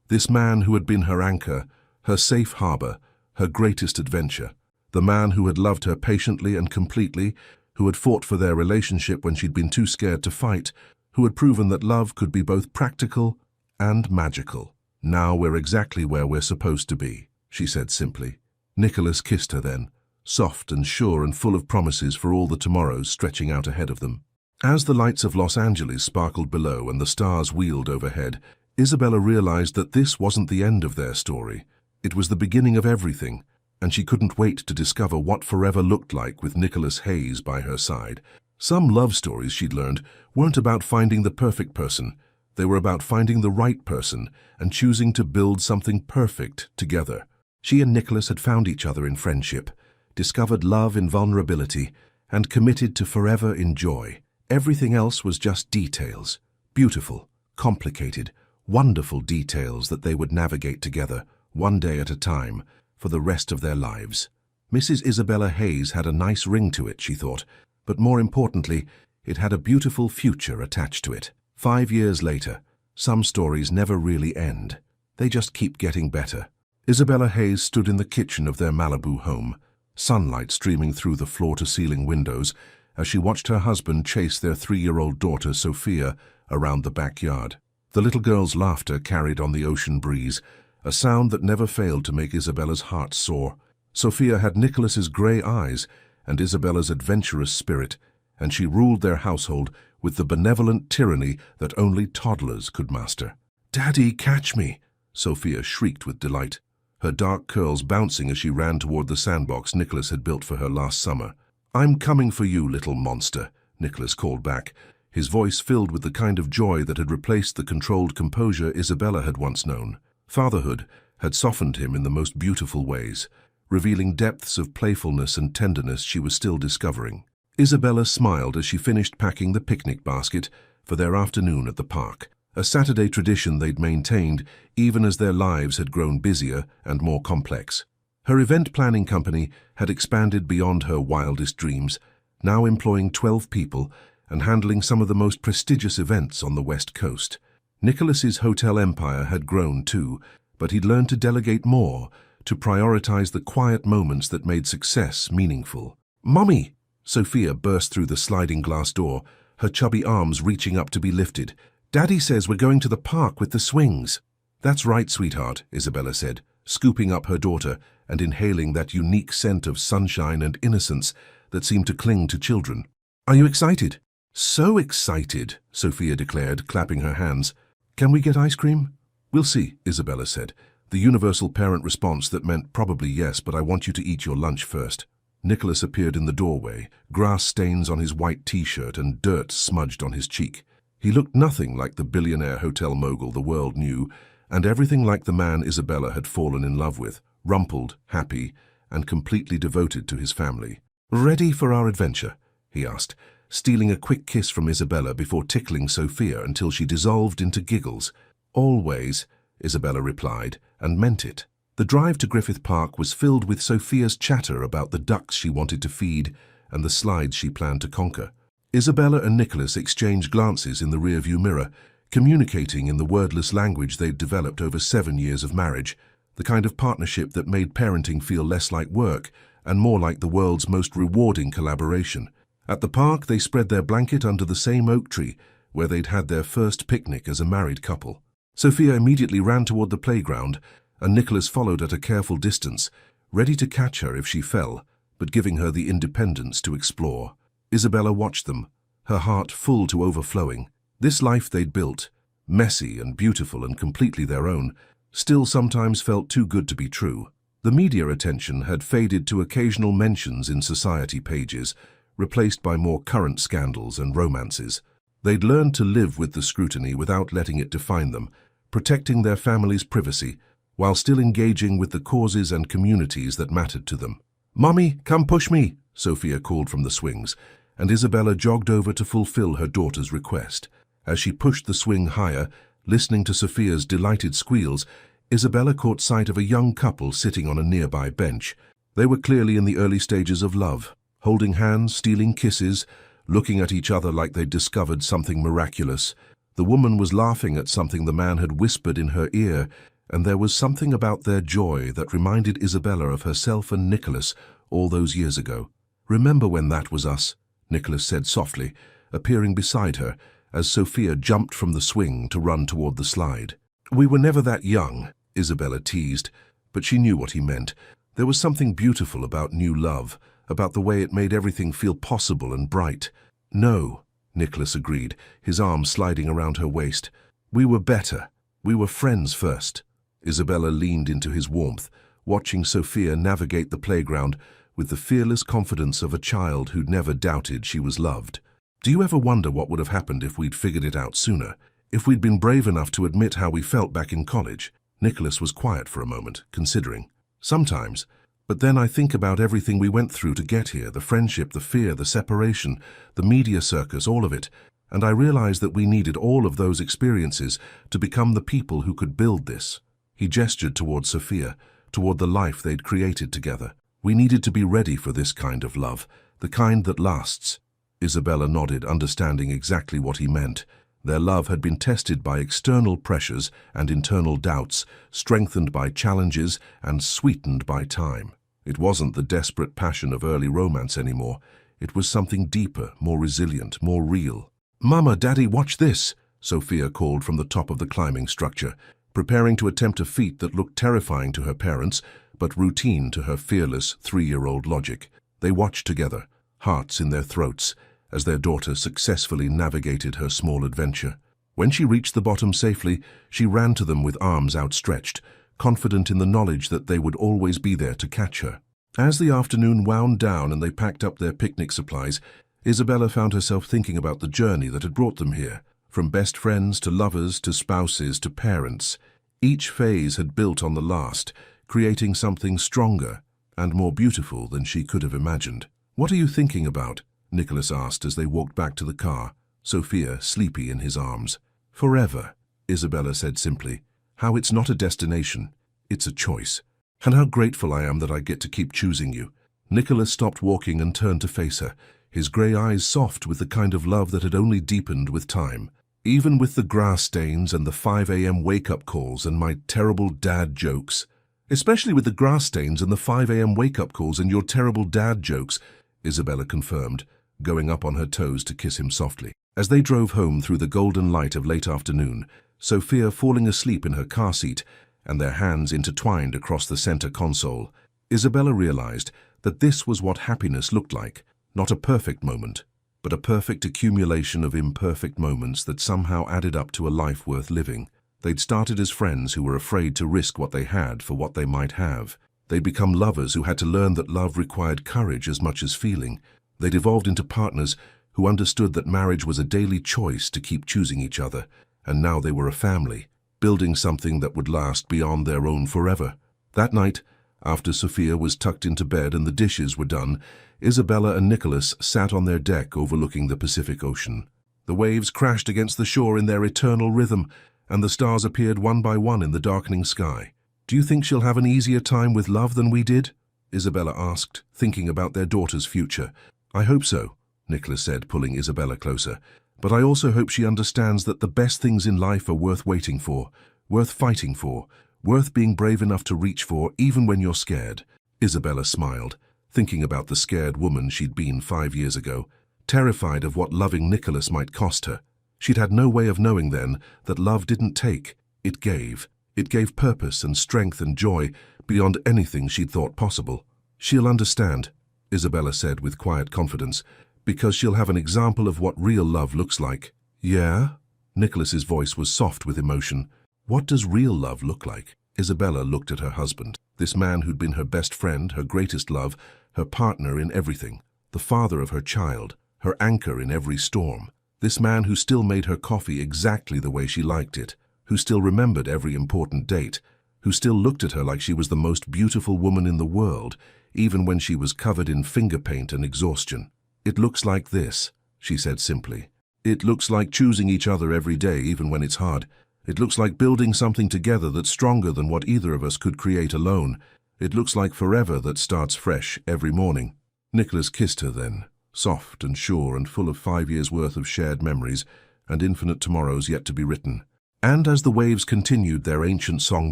this man who had been her anchor, her safe harbor, her greatest adventure. The man who had loved her patiently and completely, who had fought for their relationship when she'd been too scared to fight, who had proven that love could be both practical and magical. "Now we're exactly where we're supposed to be," she said simply. Nicholas kissed her then, soft and sure and full of promises for all the tomorrows stretching out ahead of them. As the lights of Los Angeles sparkled below and the stars wheeled overhead, Isabella realized that this wasn't the end of their story. It was the beginning of everything, and she couldn't wait to discover what forever looked like with Nicholas Hayes by her side. Some love stories, she'd learned, weren't about finding the perfect person. They were about finding the right person and choosing to build something perfect together. She and Nicholas had found each other in friendship, discovered love in vulnerability, and committed to forever in joy. Everything else was just details. Beautiful, complicated, wonderful details that they would navigate together, one day at a time, for the rest of their lives. Mrs. Isabella Hayes had a nice ring to it, she thought, but more importantly, it had a beautiful future attached to it. 5 years later, some stories never really end. They just keep getting better. Isabella Hayes stood in the kitchen of their Malibu home, sunlight streaming through the floor-to-ceiling windows as she watched her husband chase their 3-year-old daughter, Sophia, around the backyard. The little girl's laughter carried on the ocean breeze, a sound that never failed to make Isabella's heart soar. Sophia had Nicholas's grey eyes and Isabella's adventurous spirit, and she ruled their household with the benevolent tyranny that only toddlers could master. "Daddy, catch me!" Sophia shrieked with delight, her dark curls bouncing as she ran toward the sandbox Nicholas had built for her last summer. "I'm coming for you, little monster," Nicholas called back, his voice filled with the kind of joy that had replaced the controlled composure Isabella had once known. Fatherhood had softened him in the most beautiful ways, revealing depths of playfulness and tenderness she was still discovering. Isabella smiled as she finished packing the picnic basket for their afternoon at the park, a Saturday tradition they'd maintained even as their lives had grown busier and more complex. Her event planning company had expanded beyond her wildest dreams, now employing 12 people and handling some of the most prestigious events on the West Coast. Nicholas's hotel empire had grown too, but he'd learned to delegate more, to prioritize the quiet moments that made success meaningful. "Mommy!" Sophia burst through the sliding glass door, her chubby arms reaching up to be lifted. "Daddy says we're going to the park with the swings." "That's right, sweetheart," Isabella said, scooping up her daughter and inhaling that unique scent of sunshine and innocence that seemed to cling to children. "Are you excited?" "So excited," Sophia declared, clapping her hands. "Can we get ice cream?" "We'll see," Isabella said, the universal parent response that meant probably yes, but I want you to eat your lunch first. Nicholas appeared in the doorway, grass stains on his white t-shirt and dirt smudged on his cheek. He looked nothing like the billionaire hotel mogul the world knew, and everything like the man Isabella had fallen in love with, rumpled, happy, and completely devoted to his family. "Ready for our adventure?" he asked, stealing a quick kiss from Isabella before tickling Sophia until she dissolved into giggles. "Always," Isabella replied, and meant it. The drive to Griffith Park was filled with Sophia's chatter about the ducks she wanted to feed and the slides she planned to conquer. Isabella and Nicholas exchanged glances in the rearview mirror, communicating in the wordless language they'd developed over 7 years of marriage, the kind of partnership that made parenting feel less like work and more like the world's most rewarding collaboration. At the park, they spread their blanket under the same oak tree where they'd had their first picnic as a married couple. Sophia immediately ran toward the playground, and Nicholas followed at a careful distance, ready to catch her if she fell, but giving her the independence to explore. Isabella watched them, her heart full to overflowing. This life they'd built, messy and beautiful and completely their own, still sometimes felt too good to be true. The media attention had faded to occasional mentions in society pages, replaced by more current scandals and romances. They'd learned to live with the scrutiny without letting it define them, protecting their family's privacy, while still engaging with the causes and communities that mattered to them. "Mommy, come push me," Sophia called from the swings, and Isabella jogged over to fulfill her daughter's request. As she pushed the swing higher, listening to Sophia's delighted squeals, Isabella caught sight of a young couple sitting on a nearby bench. They were clearly in the early stages of love, holding hands, stealing kisses, looking at each other like they'd discovered something miraculous. The woman was laughing at something the man had whispered in her ear, and there was something about their joy that reminded Isabella of herself and Nicholas all those years ago. "Remember when that was us?" Nicholas said softly, appearing beside her as Sophia jumped from the swing to run toward the slide. "We were never that young," Isabella teased, but she knew what he meant. There was something beautiful about new love, about the way it made everything feel possible and bright. "No," Nicholas agreed, his arm sliding around her waist. "We were better. We were friends first. Isabella leaned into his warmth, watching Sophia navigate the playground with the fearless confidence of a child who'd never doubted she was loved. Do you ever wonder what would have happened if we'd figured it out sooner? If we'd been brave enough to admit how we felt back in college? Nicholas was quiet for a moment, considering. Sometimes. But then I think about everything we went through to get here, the friendship, the fear, the separation, the media circus, all of it. And I realized that we needed all of those experiences to become the people who could build this. He gestured toward Sophia, toward the life they'd created together. We needed to be ready for this kind of love, the kind that lasts. Isabella nodded, understanding exactly what he meant. Their love had been tested by external pressures and internal doubts, strengthened by challenges and sweetened by time. It wasn't the desperate passion of early romance anymore. It was something deeper, more resilient, more real. "Mama, Daddy, watch this!" Sophia called from the top of the climbing structure, preparing to attempt a feat that looked terrifying to her parents, but routine to her fearless 3-year-old logic. They watched together, hearts in their throats, as their daughter successfully navigated her small adventure. When she reached the bottom safely, she ran to them with arms outstretched, confident in the knowledge that they would always be there to catch her. As the afternoon wound down and they packed up their picnic supplies, Isabella found herself thinking about the journey that had brought them here. From best friends to lovers to spouses to parents, each phase had built on the last, creating something stronger and more beautiful than she could have imagined. "What are you thinking about?" Nicholas asked as they walked back to the car, Sophia sleepy in his arms. "Forever," Isabella said simply. "How it's not a destination, it's a choice. And how grateful I am that I get to keep choosing you." Nicholas stopped walking and turned to face her, his grey eyes soft with the kind of love that had only deepened with time. "Even with the grass stains and the 5 a.m. wake-up calls and my terrible dad jokes." "Especially with the grass stains and the 5 a.m. wake-up calls and your terrible dad jokes," Isabella confirmed, going up on her toes to kiss him softly. As they drove home through the golden light of late afternoon, Sophia falling asleep in her car seat and their hands intertwined across the center console, Isabella realized that this was what happiness looked like, not a perfect moment, but a perfect accumulation of imperfect moments that somehow added up to a life worth living. They'd started as friends who were afraid to risk what they had for what they might have. They'd become lovers who had to learn that love required courage as much as feeling. They'd evolved into partners who understood that marriage was a daily choice to keep choosing each other. And now they were a family, building something that would last beyond their own forever. That night, after Sophia was tucked into bed and the dishes were done, Isabella and Nicholas sat on their deck overlooking the Pacific Ocean. The waves crashed against the shore in their eternal rhythm, and the stars appeared one by one in the darkening sky. "Do you think she'll have an easier time with love than we did?" Isabella asked, thinking about their daughter's future. "I hope so," Nicholas said, pulling Isabella closer. "But I also hope she understands that the best things in life are worth waiting for, worth fighting for, worth being brave enough to reach for, even when you're scared." Isabella smiled, thinking about the scared woman she'd been 5 years ago, terrified of what loving Nicholas might cost her. She'd had no way of knowing then that love didn't take, it gave. It gave purpose and strength and joy beyond anything she'd thought possible. "She'll understand," Isabella said with quiet confidence, "because she'll have an example of what real love looks like." "Yeah?" Nicholas's voice was soft with emotion. "What does real love look like?" Isabella looked at her husband, this man who'd been her best friend, her greatest love, her partner in everything, the father of her child, her anchor in every storm. This man who still made her coffee exactly the way she liked it, who still remembered every important date, who still looked at her like she was the most beautiful woman in the world, even when she was covered in finger paint and exhaustion. "It looks like this," she said simply. "It looks like choosing each other every day, even when it's hard. It looks like building something together that's stronger than what either of us could create alone. It looks like forever that starts fresh every morning." Nicholas kissed her then, soft and sure and full of 5 years' worth of shared memories and infinite tomorrows yet to be written. And as the waves continued their ancient song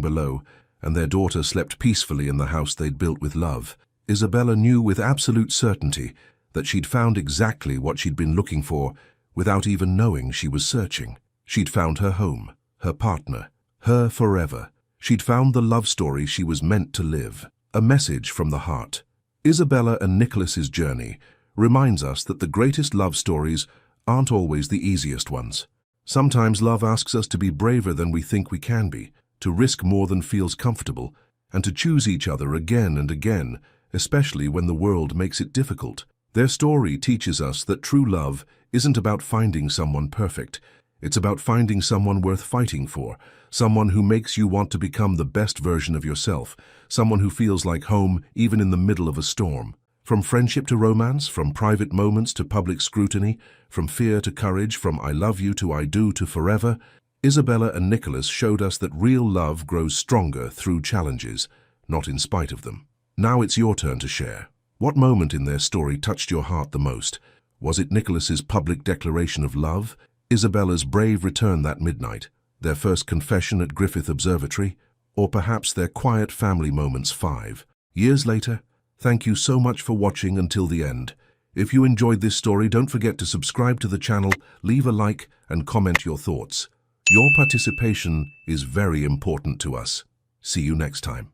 below, and their daughter slept peacefully in the house they'd built with love, Isabella knew with absolute certainty that she'd found exactly what she'd been looking for without even knowing she was searching. She'd found her home, her partner, her forever. She'd found the love story she was meant to live, a message from the heart. Isabella and Nicholas's journey reminds us that the greatest love stories aren't always the easiest ones. Sometimes love asks us to be braver than we think we can be, to risk more than feels comfortable, and to choose each other again and again, especially when the world makes it difficult. Their story teaches us that true love isn't about finding someone perfect. It's about finding someone worth fighting for, someone who makes you want to become the best version of yourself, someone who feels like home even in the middle of a storm. From friendship to romance, from private moments to public scrutiny, from fear to courage, from I love you to I do to forever, Isabella and Nicholas showed us that real love grows stronger through challenges, not in spite of them. Now it's your turn to share. What moment in their story touched your heart the most? Was it Nicholas's public declaration of love, Isabella's brave return that midnight, their first confession at Griffith Observatory, or perhaps their quiet family moments 5 years later? Thank you so much for watching until the end. If you enjoyed this story, don't forget to subscribe to the channel, leave a like, and comment your thoughts. Your participation is very important to us. See you next time.